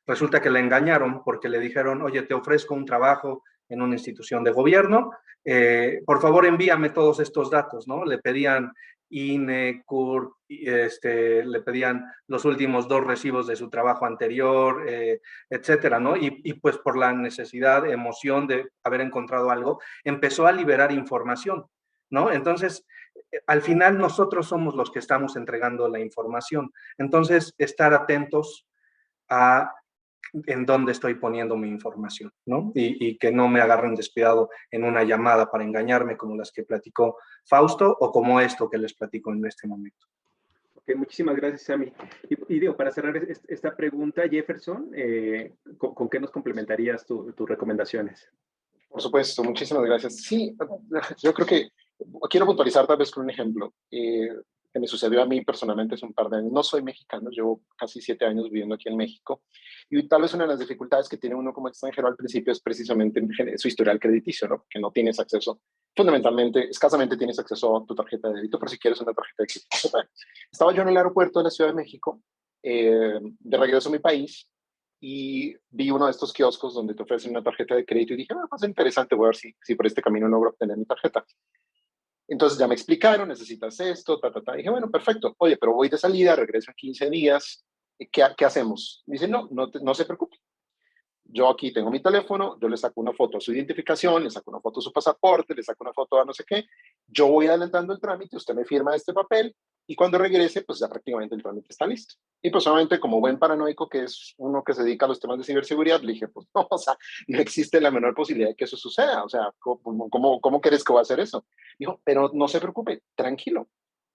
Resulta que le engañaron porque le dijeron, oye, te ofrezco un trabajo en una institución de gobierno, por favor envíame todos estos datos, ¿no? Le pedían INE, CURP, le pedían los últimos 2 recibos de su trabajo anterior, etcétera, ¿no? Y pues por la necesidad, emoción de haber encontrado algo, empezó a liberar información, ¿no? Entonces, al final nosotros somos los que estamos entregando la información. Entonces, estar atentos a en dónde estoy poniendo mi información, ¿no? Y que no me agarren descuidado en una llamada para engañarme como las que platicó Fausto o como esto que les platico en este momento. Ok, muchísimas gracias, Sammy. Y digo, para cerrar esta pregunta, Jefferson, ¿con qué nos complementarías tus recomendaciones? Por supuesto, muchísimas gracias. Sí, yo creo que quiero puntualizar tal vez con un ejemplo que me sucedió a mí personalmente hace un par de años. No soy mexicano, llevo casi 7 años viviendo aquí en México y tal vez una de las dificultades que tiene uno como extranjero al principio es precisamente su historial crediticio, ¿no? Que no tienes acceso, fundamentalmente, escasamente tienes acceso a tu tarjeta de débito, pero si quieres una tarjeta de crédito. Estaba yo en el aeropuerto de la Ciudad de México, de regreso a mi país, y vi uno de estos kioscos donde te ofrecen una tarjeta de crédito y dije, ah, pues interesante, voy a ver si por este camino logro obtener mi tarjeta. Entonces ya me explicaron, necesitas esto, Dije, bueno, perfecto. Oye, pero voy de salida, regreso en 15 días. ¿Qué hacemos? Dice, no se preocupe. Yo aquí tengo mi teléfono, yo le saco una foto a su identificación, le saco una foto a su pasaporte, le saco una foto a no sé qué. Yo voy adelantando el trámite, usted me firma este papel y cuando regrese, pues ya prácticamente el trámite está listo. Y pues obviamente como buen paranoico que es uno que se dedica a los temas de ciberseguridad, le dije, pues no, o sea, no existe la menor posibilidad de que eso suceda. O sea, ¿cómo crees que va a hacer eso? Dijo, pero no se preocupe, tranquilo.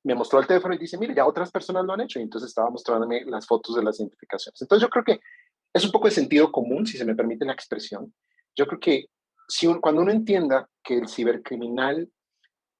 Me mostró el teléfono y dice, mire, ya otras personas lo han hecho. Y entonces estaba mostrándome las fotos de las identificaciones. Entonces yo creo que es un poco de sentido común, si se me permite la expresión. Yo creo que cuando uno entienda que el cibercriminal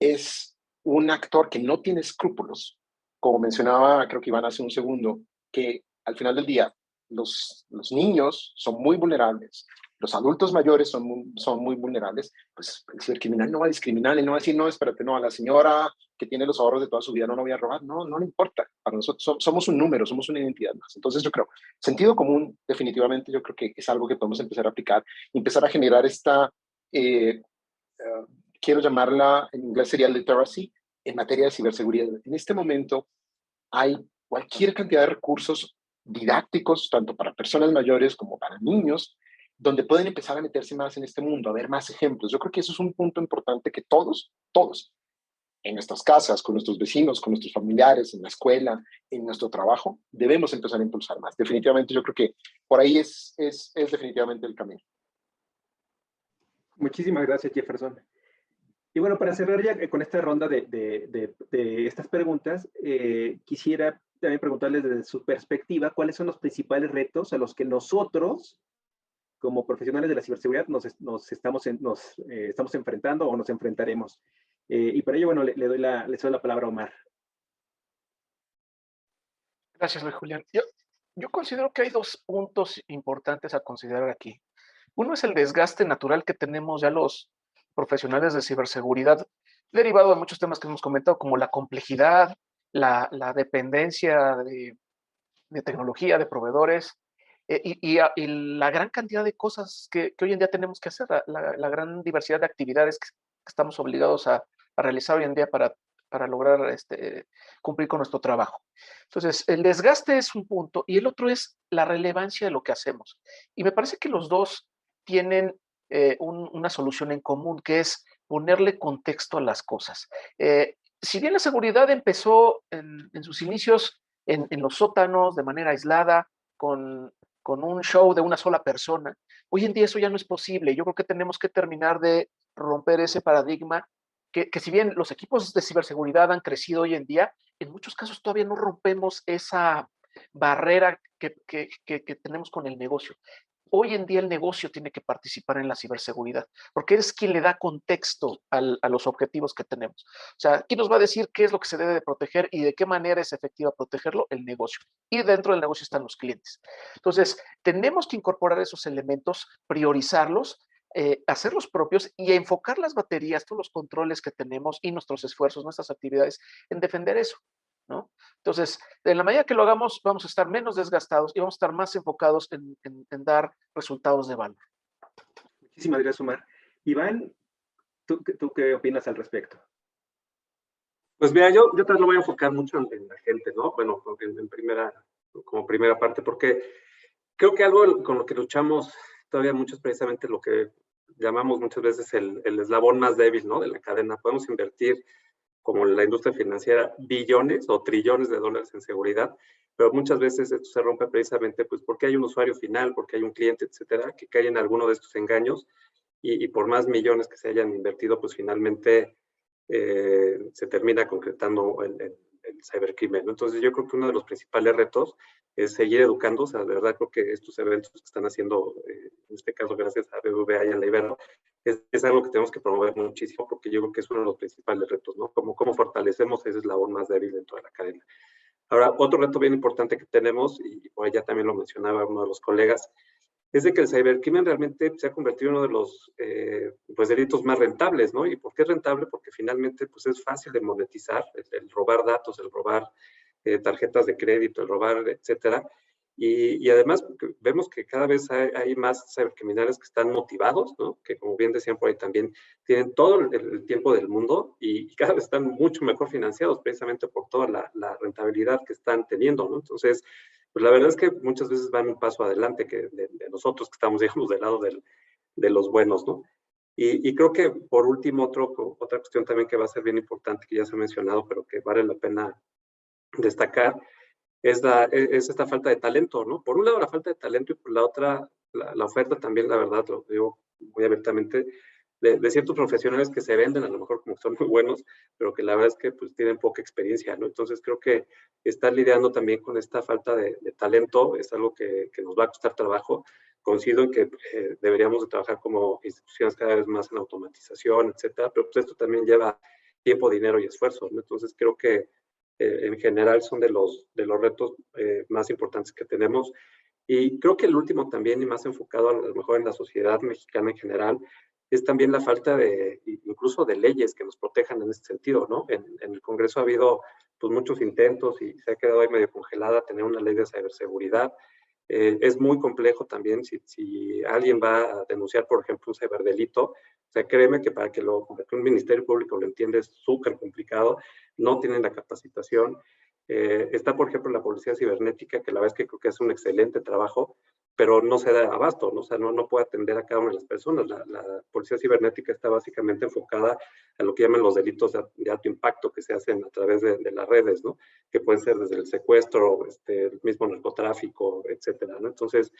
es un actor que no tiene escrúpulos, como mencionaba, creo que Iván hace un segundo, que al final del día los niños son muy vulnerables, los adultos mayores son muy vulnerables, pues el cibercriminal no va a discriminar, él no va a decir, no, espérate, no, a la señora que tiene los ahorros de toda su vida no voy a robar, no le importa, para nosotros somos un número, somos una identidad más. Entonces yo creo, sentido común, definitivamente yo creo que es algo que podemos empezar a aplicar, empezar a generar esta, quiero llamarla, en inglés sería literacy, en materia de ciberseguridad. En este momento hay cualquier cantidad de recursos didácticos, tanto para personas mayores como para niños, donde pueden empezar a meterse más en este mundo, a ver más ejemplos. Yo creo que eso es un punto importante que todos, en nuestras casas, con nuestros vecinos, con nuestros familiares, en la escuela, en nuestro trabajo, debemos empezar a impulsar más. Definitivamente yo creo que por ahí es definitivamente el camino. Muchísimas gracias, Jefferson. Y bueno, para cerrar ya con esta ronda de estas preguntas, quisiera también preguntarles desde su perspectiva, ¿cuáles son los principales retos a los que nosotros, como profesionales de la ciberseguridad, nos estamos enfrentando o nos enfrentaremos? Y para ello, bueno, le doy la palabra a Omar. Gracias, Luis Julián. Yo considero que hay 2 puntos importantes a considerar aquí. Uno es el desgaste natural que tenemos ya los profesionales de ciberseguridad, derivado de muchos temas que hemos comentado, como la complejidad, la dependencia de tecnología, de proveedores, y la gran cantidad de cosas que hoy en día tenemos que hacer, la gran diversidad de actividades que estamos obligados a realizar hoy en día para lograr cumplir con nuestro trabajo. Entonces, el desgaste es un punto y el otro es la relevancia de lo que hacemos. Y me parece que los dos tienen una solución en común, que es ponerle contexto a las cosas. Si bien la seguridad empezó en sus inicios en los sótanos, de manera aislada, con un show de una sola persona, hoy en día eso ya no es posible. Yo creo que tenemos que terminar de romper ese paradigma que si bien los equipos de ciberseguridad han crecido hoy en día, en muchos casos todavía no rompemos esa barrera que tenemos con el negocio. hoy en día el negocio tiene que participar en la ciberseguridad, porque es quien le da contexto a los objetivos que tenemos. O sea, ¿quién nos va a decir qué es lo que se debe de proteger y de qué manera es efectiva protegerlo? El negocio. Y dentro del negocio están los clientes. Entonces, tenemos que incorporar esos elementos, priorizarlos, hacerlos propios y enfocar las baterías, todos los controles que tenemos y nuestros esfuerzos, nuestras actividades en defender eso, ¿no? Entonces, en la medida que lo hagamos, vamos a estar menos desgastados y vamos a estar más enfocados en dar resultados de valor. Muchísimas gracias, Omar. Iván, ¿tú qué opinas al respecto? Pues mira, yo también lo voy a enfocar mucho en la gente, ¿no? Bueno, como primera parte, porque creo que algo con lo que luchamos todavía mucho es precisamente lo que llamamos muchas veces el eslabón más débil, ¿no? De la cadena. Podemos invertir, como la industria financiera, billones o trillones de dólares en seguridad, pero muchas veces esto se rompe precisamente pues porque hay un usuario final, porque hay un cliente, etcétera, que cae en alguno de estos engaños y por más millones que se hayan invertido, pues finalmente se termina concretando el cibercrimen, ¿no? Entonces yo creo que uno de los principales retos es seguir educando. O sea, de verdad creo que estos eventos que están haciendo, en este caso gracias a BBVA y a la Ibero, es algo que tenemos que promover muchísimo, porque yo creo que es uno de los principales retos, ¿no? Cómo fortalecemos ese eslabón más débil dentro de la cadena. Ahora, otro reto bien importante que tenemos, y por allá también lo mencionaba uno de los colegas, es de que el cibercrimen realmente se ha convertido en uno de los pues, delitos más rentables, ¿no? ¿Y por qué es rentable? Porque finalmente pues, es fácil de monetizar, el robar datos, el robar tarjetas de crédito, el robar, etcétera. Y además vemos que cada vez hay más cibercriminales que están motivados, ¿no? Que como bien decían por ahí también, tienen todo el tiempo del mundo y cada vez están mucho mejor financiados precisamente por toda la rentabilidad que están teniendo, ¿no? Entonces, pues la verdad es que muchas veces van un paso adelante que de nosotros que estamos, digamos, del lado de los buenos, ¿no? Y creo que por último, otra cuestión también que va a ser bien importante, que ya se ha mencionado, pero que vale la pena destacar, es esta falta de talento, ¿no? Por un lado la falta de talento y por la otra la oferta también, la verdad, lo digo muy abiertamente, de ciertos profesionales que se venden a lo mejor como que son muy buenos, pero que la verdad es que pues tienen poca experiencia, ¿no? Entonces creo que estar lidiando también con esta falta de talento es algo que nos va a costar trabajo. Coincido en que deberíamos de trabajar como instituciones cada vez más en automatización, etcétera, pero pues esto también lleva tiempo, dinero y esfuerzo, ¿no? Entonces creo que en general son de los retos más importantes que tenemos. Y creo que el último también, y más enfocado a lo mejor en la sociedad mexicana en general, es también la falta incluso de leyes que nos protejan en este sentido, ¿no? En el Congreso ha habido pues muchos intentos y se ha quedado ahí medio congelada tener una ley de ciberseguridad. Es muy complejo también si alguien va a denunciar, por ejemplo, un ciberdelito. O sea, créeme que para que un Ministerio Público lo entienda es súper complicado, no tienen la capacitación. Está, por ejemplo, la Policía Cibernética, que la verdad es que creo que es un excelente trabajo, pero no se da abasto, ¿no? O sea, no puede atender a cada una de las personas. La Policía Cibernética está básicamente enfocada a lo que llaman los delitos de alto impacto que se hacen a través de las redes, ¿no? Que pueden ser desde el secuestro, el mismo narcotráfico, etcétera, ¿no? Entonces,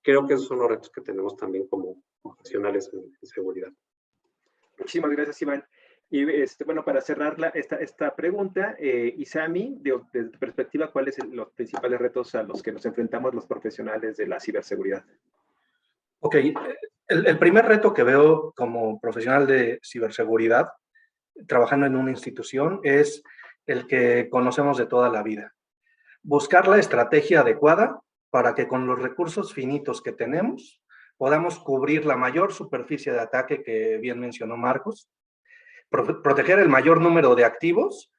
creo que esos son los retos que tenemos también como profesionales en seguridad. Muchísimas gracias, Iván. Y bueno, para cerrar esta pregunta, Isami, desde tu perspectiva, ¿cuáles son los principales retos a los que nos enfrentamos los profesionales de la ciberseguridad? Ok, el primer reto que veo como profesional de ciberseguridad, trabajando en una institución, es el que conocemos de toda la vida. Buscar la estrategia adecuada para que con los recursos finitos que tenemos podamos cubrir la mayor superficie de ataque que bien mencionó Marcos, proteger el mayor número de activos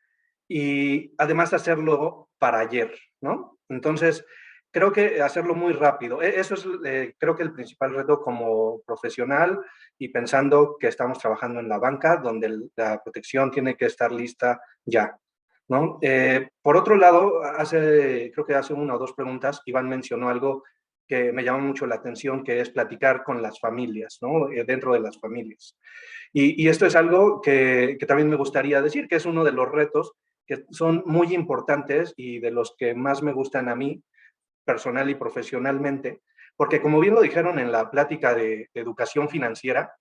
y además hacerlo para ayer, ¿no? Entonces, creo que hacerlo muy rápido. Eso es, creo que el principal reto como profesional y pensando que estamos trabajando en la banca, donde la protección tiene que estar lista ya, ¿no? Por otro lado, creo que hace una o dos preguntas, Iván mencionó algo que me llama mucho la atención, que es platicar con las familias, ¿no? Dentro de las familias. Y esto es algo que también me gustaría decir, que es uno de los retos que son muy importantes y de los que más me gustan a mí, personal y profesionalmente, porque como bien lo dijeron en la plática de educación financiera,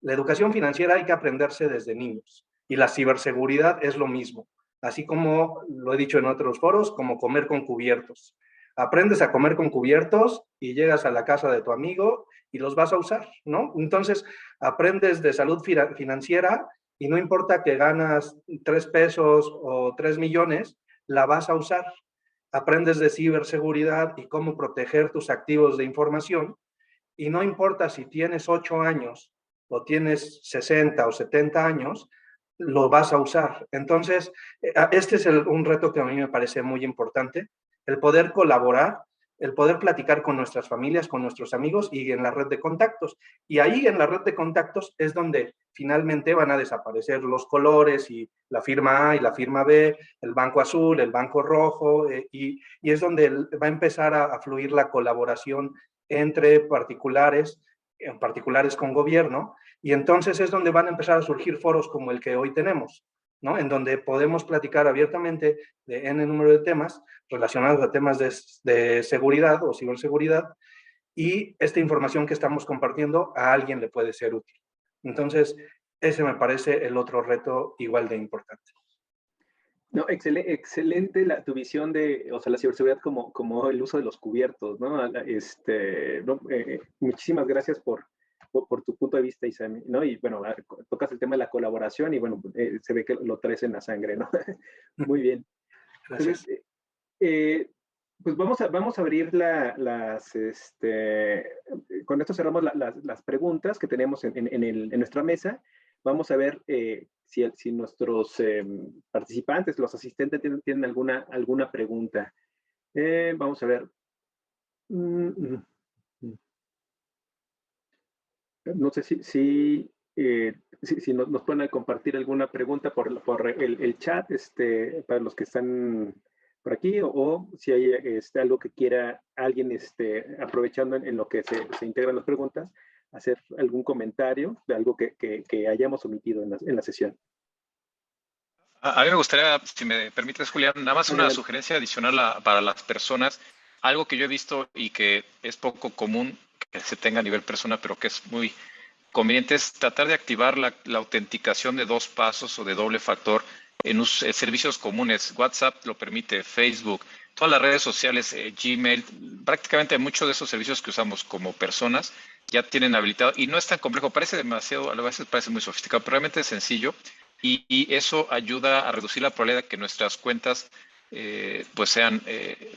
la educación financiera hay que aprenderse desde niños y la ciberseguridad es lo mismo, así como lo he dicho en otros foros, como comer con cubiertos. Aprendes a comer con cubiertos y llegas a la casa de tu amigo y los vas a usar, ¿no? Entonces, aprendes de salud financiera y no importa que ganas 3 pesos o 3 millones, la vas a usar. Aprendes de ciberseguridad y cómo proteger tus activos de información, y no importa si tienes 8 años o tienes 60 o 70 años, lo vas a usar. Entonces, este es un reto que a mí me parece muy importante, el poder colaborar, el poder platicar con nuestras familias, con nuestros amigos y en la red de contactos. Y ahí en la red de contactos es donde finalmente van a desaparecer los colores y la firma A y la firma B, el banco azul, el banco rojo, y es donde va a empezar a fluir la colaboración entre particulares, en particulares con gobierno, y entonces es donde van a empezar a surgir foros como el que hoy tenemos, ¿no? En donde podemos platicar abiertamente de N número de temas relacionados a temas de seguridad o ciberseguridad, y esta información que estamos compartiendo a alguien le puede ser útil. Entonces, ese me parece el otro reto igual de importante. No, excelente tu visión de, o sea, la ciberseguridad como el uso de los cubiertos, ¿no? No, muchísimas gracias por tu punto de vista, Isami, ¿no? Y bueno, tocas el tema de la colaboración y bueno, se ve que lo traes en la sangre, ¿no? Muy bien. Gracias. Entonces, pues vamos a abrir con esto cerramos las preguntas que tenemos en nuestra mesa. Vamos a ver si nuestros participantes, los asistentes, tienen alguna pregunta. Vamos a ver. No sé si nos pueden compartir alguna pregunta por el chat, para los que están por aquí, o si hay algo que quiera alguien, aprovechando en lo que se integran las preguntas, hacer algún comentario de algo que hayamos omitido en la sesión. A mí me gustaría, si me permites, Julián, nada más una sugerencia adicional para las personas. Algo que yo he visto y que es poco común que se tenga a nivel persona, pero que es muy conveniente, es tratar de activar la autenticación de 2 pasos o de doble factor en servicios comunes. WhatsApp lo permite, Facebook, todas las redes sociales, Gmail, prácticamente muchos de esos servicios que usamos como personas ya tienen habilitado, y no es tan complejo, parece demasiado, a veces parece muy sofisticado, pero realmente es sencillo, y eso ayuda a reducir la probabilidad de que nuestras cuentas pues sean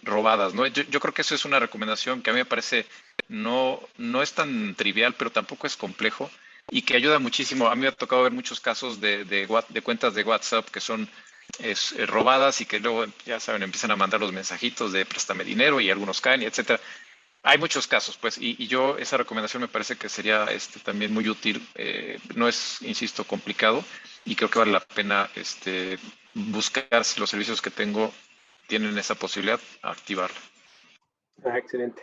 robadas, ¿no? Yo creo que eso es una recomendación que a mí me parece no es tan trivial, pero tampoco es complejo, y que ayuda muchísimo. A mí me ha tocado ver muchos casos de cuentas de WhatsApp que son robadas y que luego, ya saben, empiezan a mandar los mensajitos de préstame dinero y algunos caen, etcétera. Hay muchos casos, pues, y yo esa recomendación me parece que sería también muy útil. No es, insisto, complicado, y creo que vale la pena buscar si los servicios que tengo tienen esa posibilidad, activarla. Excelente.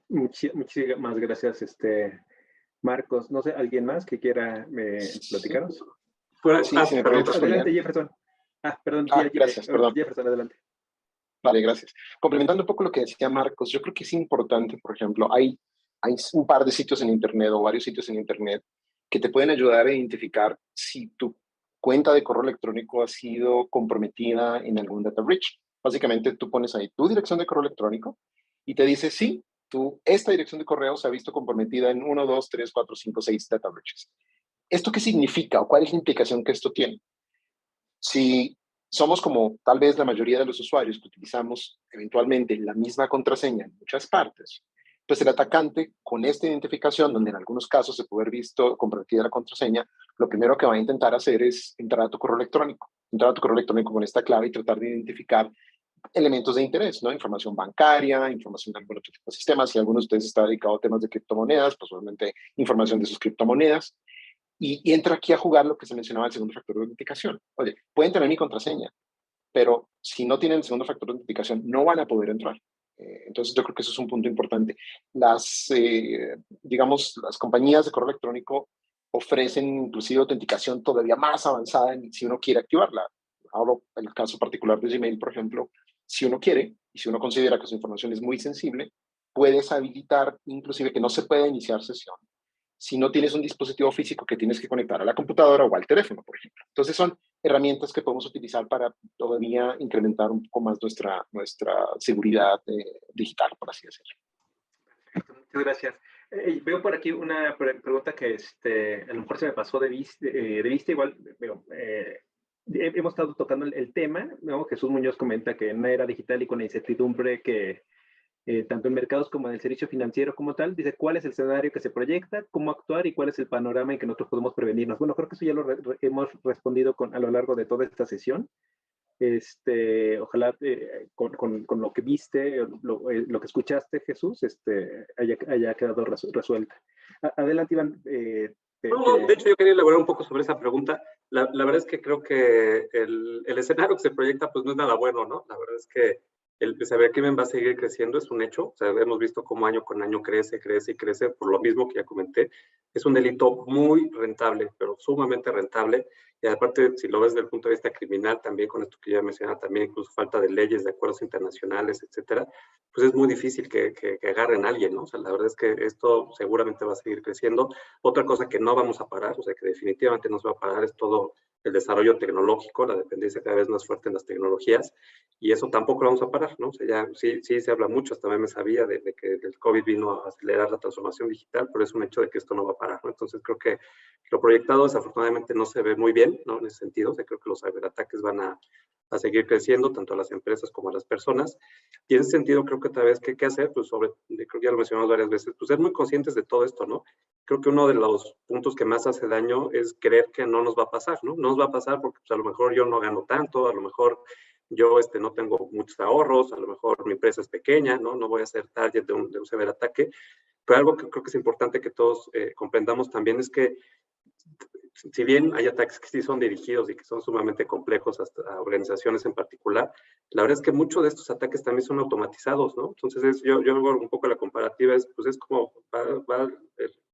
Muchísimas gracias, Marcos. No sé, ¿alguien más que quiera platicaros? Sí, si me permites, adelante, Jefferson. Perdón, gracias, perdón. Jefferson, adelante. Vale, gracias. Complementando un poco lo que decía Marcos, yo creo que es importante, por ejemplo, hay un par de sitios en Internet o varios sitios en Internet que te pueden ayudar a identificar si tu cuenta de correo electrónico ha sido comprometida en algún data breach. Básicamente, tú pones ahí tu dirección de correo electrónico y te dice, sí, esta dirección de correo se ha visto comprometida en 1, 2, 3, 4, 5, 6 data breaches. ¿Esto qué significa o cuál es la implicación que esto tiene? Si somos como tal vez la mayoría de los usuarios que utilizamos eventualmente la misma contraseña en muchas partes, pues el atacante con esta identificación, donde en algunos casos se puede haber visto comprometida la contraseña, lo primero que va a intentar hacer es entrar a tu correo electrónico con esta clave y tratar de identificar elementos de interés, ¿no? Información bancaria, información de algún otro tipo de sistemas. Si alguno de ustedes está dedicado a temas de criptomonedas, pues obviamente información de sus criptomonedas. Y entra aquí a jugar lo que se mencionaba el segundo factor de autenticación. Oye, pueden tener mi contraseña, pero si no tienen el segundo factor de autenticación, no van a poder entrar. Entonces, yo creo que eso es un punto importante. Digamos, las compañías de correo electrónico ofrecen inclusive autenticación todavía más avanzada si uno quiere activarla. Hablo en el caso particular de Gmail, por ejemplo. Si uno quiere y si uno considera que su información es muy sensible, puedes habilitar inclusive que no se pueda iniciar sesión si no tienes un dispositivo físico que tienes que conectar a la computadora o al teléfono, por ejemplo. Entonces son herramientas que podemos utilizar para todavía incrementar un poco más nuestra seguridad digital, por así decirlo. Muchas gracias. Veo por aquí una pregunta que a lo mejor se me pasó de vista igual, veo, hemos estado tocando el tema, ¿no? Jesús Muñoz comenta que en una era digital y con la incertidumbre que tanto en mercados como en el servicio financiero como tal, dice cuál es el escenario que se proyecta, cómo actuar y cuál es el panorama en que nosotros podemos prevenirnos. Bueno, creo que eso ya lo hemos respondido a lo largo de toda esta sesión. Ojalá con lo que viste, lo que escuchaste, Jesús, haya quedado resuelta. Adelante, Iván. No, de hecho yo quería elaborar un poco sobre esa pregunta. La verdad es que creo que el escenario que se proyecta pues no es nada bueno, ¿no? La verdad es que el cibercrimen va a seguir creciendo, es un hecho. O sea, hemos visto cómo año con año crece por lo mismo que ya comenté. Es un delito muy rentable, pero sumamente rentable. Y aparte, si lo ves desde el punto de vista criminal, también con esto que ya mencionaba, también incluso falta de leyes, de acuerdos internacionales, etcétera, pues es muy difícil que agarren a alguien, ¿no? O sea, la verdad es que esto seguramente va a seguir creciendo. Otra cosa que no vamos a parar, o sea, que definitivamente no se va a parar, es todo el desarrollo tecnológico, la dependencia cada vez más fuerte en las tecnologías, y eso tampoco lo vamos a parar, ¿no? O sea, ya sí se habla mucho, hasta me sabía de que el COVID vino a acelerar la transformación digital, pero es un hecho de que esto no va a parar, ¿no? Entonces creo que lo proyectado desafortunadamente no se ve muy bien, ¿no? En ese sentido, o sea, creo que los ciberataques van a seguir creciendo, tanto a las empresas como a las personas, y en ese sentido creo que otra vez, ¿qué hacer? Pues creo que ya lo mencionamos varias veces, pues ser muy conscientes de todo esto, ¿no? Creo que uno de los puntos que más hace daño es creer que no nos va a pasar, ¿no? No nos va a pasar porque pues, a lo mejor yo no gano tanto, a lo mejor yo no tengo muchos ahorros, a lo mejor mi empresa es pequeña, ¿no? No voy a ser target de un ciberataque, pero algo que creo que es importante que todos comprendamos también es que si bien hay ataques que sí son dirigidos y que son sumamente complejos hasta a organizaciones en particular, la verdad es que muchos de estos ataques también son automatizados, ¿no? Entonces yo hago un poco la comparativa, pues es como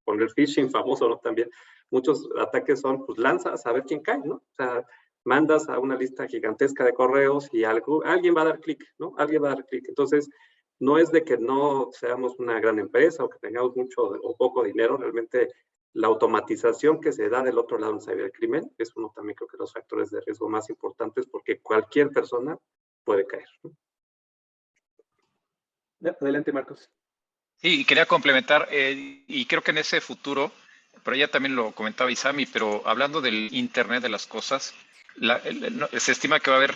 con el phishing famoso, ¿no? También muchos ataques son, pues lanzas a ver quién cae, ¿no? O sea, mandas a una lista gigantesca de correos y alguien va a dar clic, ¿no? Alguien va a dar clic. Entonces, no es de que no seamos una gran empresa o que tengamos mucho o poco dinero, realmente la automatización que se da del otro lado del cibercrimen es uno también creo que los factores de riesgo más importantes porque cualquier persona puede caer. Adelante, Marcos. Sí, y quería complementar, y creo que en ese futuro, pero ya también lo comentaba Isami, pero hablando del Internet de las cosas, se estima que va a haber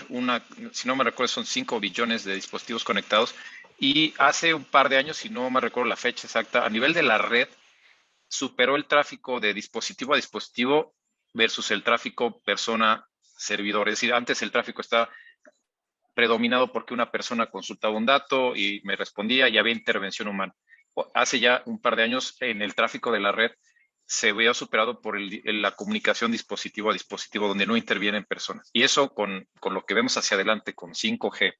si no me recuerdo, son 5 billones de dispositivos conectados, y hace un par de años, si no me recuerdo la fecha exacta, a nivel de la red, superó el tráfico de dispositivo a dispositivo versus el tráfico persona-servidor. Es decir, antes el tráfico estaba predominado porque una persona consultaba un dato y me respondía y había intervención humana. Hace ya un par de años en el tráfico de la red se vio superado por la comunicación dispositivo a dispositivo donde no intervienen personas. Y eso con lo que vemos hacia adelante con 5G,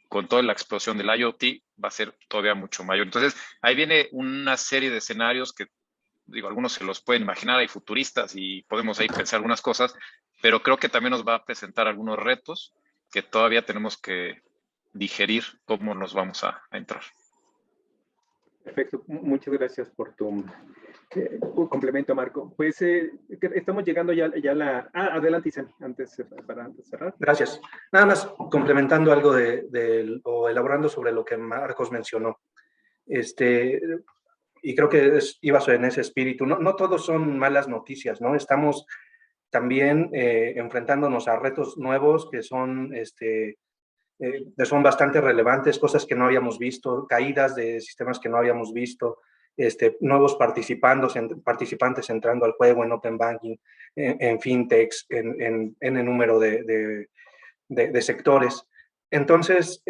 con toda la explosión del IoT, va a ser todavía mucho mayor. Entonces, ahí viene una serie de escenarios que digo, algunos se los pueden imaginar, hay futuristas y podemos ahí pensar algunas cosas, pero creo que también nos va a presentar algunos retos que todavía tenemos que digerir cómo nos vamos a entrar. Perfecto, muchas gracias por tu complemento, Marco. Pues estamos llegando ya a la... adelante, Isam, antes de cerrar. Gracias. Nada más complementando algo o elaborando sobre lo que Marcos mencionó. Y creo que iba en ese espíritu. No todos son malas noticias, ¿no? Estamos también enfrentándonos a retos nuevos que son bastante relevantes, cosas que no habíamos visto, caídas de sistemas que no habíamos visto, nuevos participantes entrando al juego en Open Banking, en fintechs, en el número de sectores. Entonces,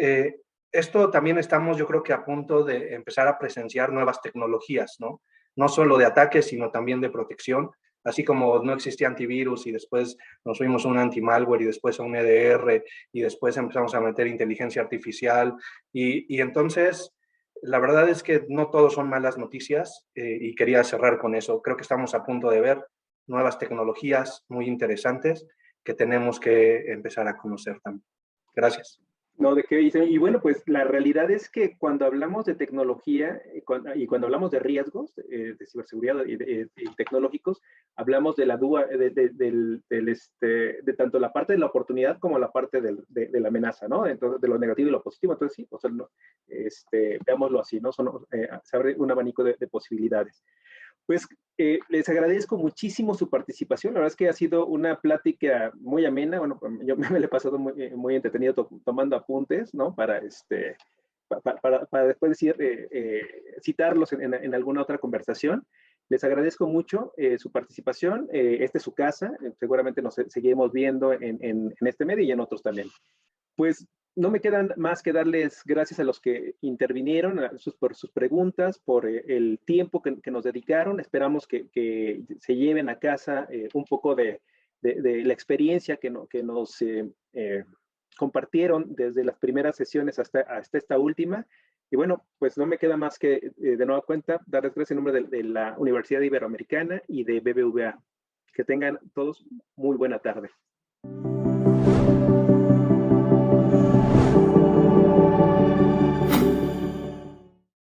esto también estamos, yo creo que a punto de empezar a presenciar nuevas tecnologías, ¿no? No solo de ataques, sino también de protección. Así como no existía antivirus y después nos fuimos a un anti-malware y después a un EDR y después empezamos a meter inteligencia artificial. Y entonces, la verdad es que no todos son malas noticias y quería cerrar con eso. Creo que estamos a punto de ver nuevas tecnologías muy interesantes que tenemos que empezar a conocer también. Gracias. No, de qué dicen. Y bueno, pues la realidad es que cuando hablamos de tecnología y cuando hablamos de riesgos de ciberseguridad y tecnológicos, hablamos de la de tanto la parte de la oportunidad como la parte de la amenaza, ¿no? Entonces, de lo negativo y lo positivo. Entonces, sí, o sea, no, veámoslo así, ¿no? Se abre un abanico de posibilidades. Pues les agradezco muchísimo su participación. La verdad es que ha sido una plática muy amena. Bueno, yo me la he pasado muy entretenido tomando apuntes, ¿no? Para después decir, citarlos en alguna otra conversación. Les agradezco mucho su participación. Esta es su casa. Seguramente nos seguiremos viendo en este medio y en otros también. Pues no me quedan más que darles gracias a los que intervinieron, por sus preguntas, por el tiempo que nos dedicaron. Esperamos que se lleven a casa un poco de la experiencia que nos compartieron desde las primeras sesiones hasta esta última. Y bueno, pues no me queda más que de nueva cuenta darles gracias en nombre de la Universidad Iberoamericana y de BBVA. Que tengan todos muy buena tarde.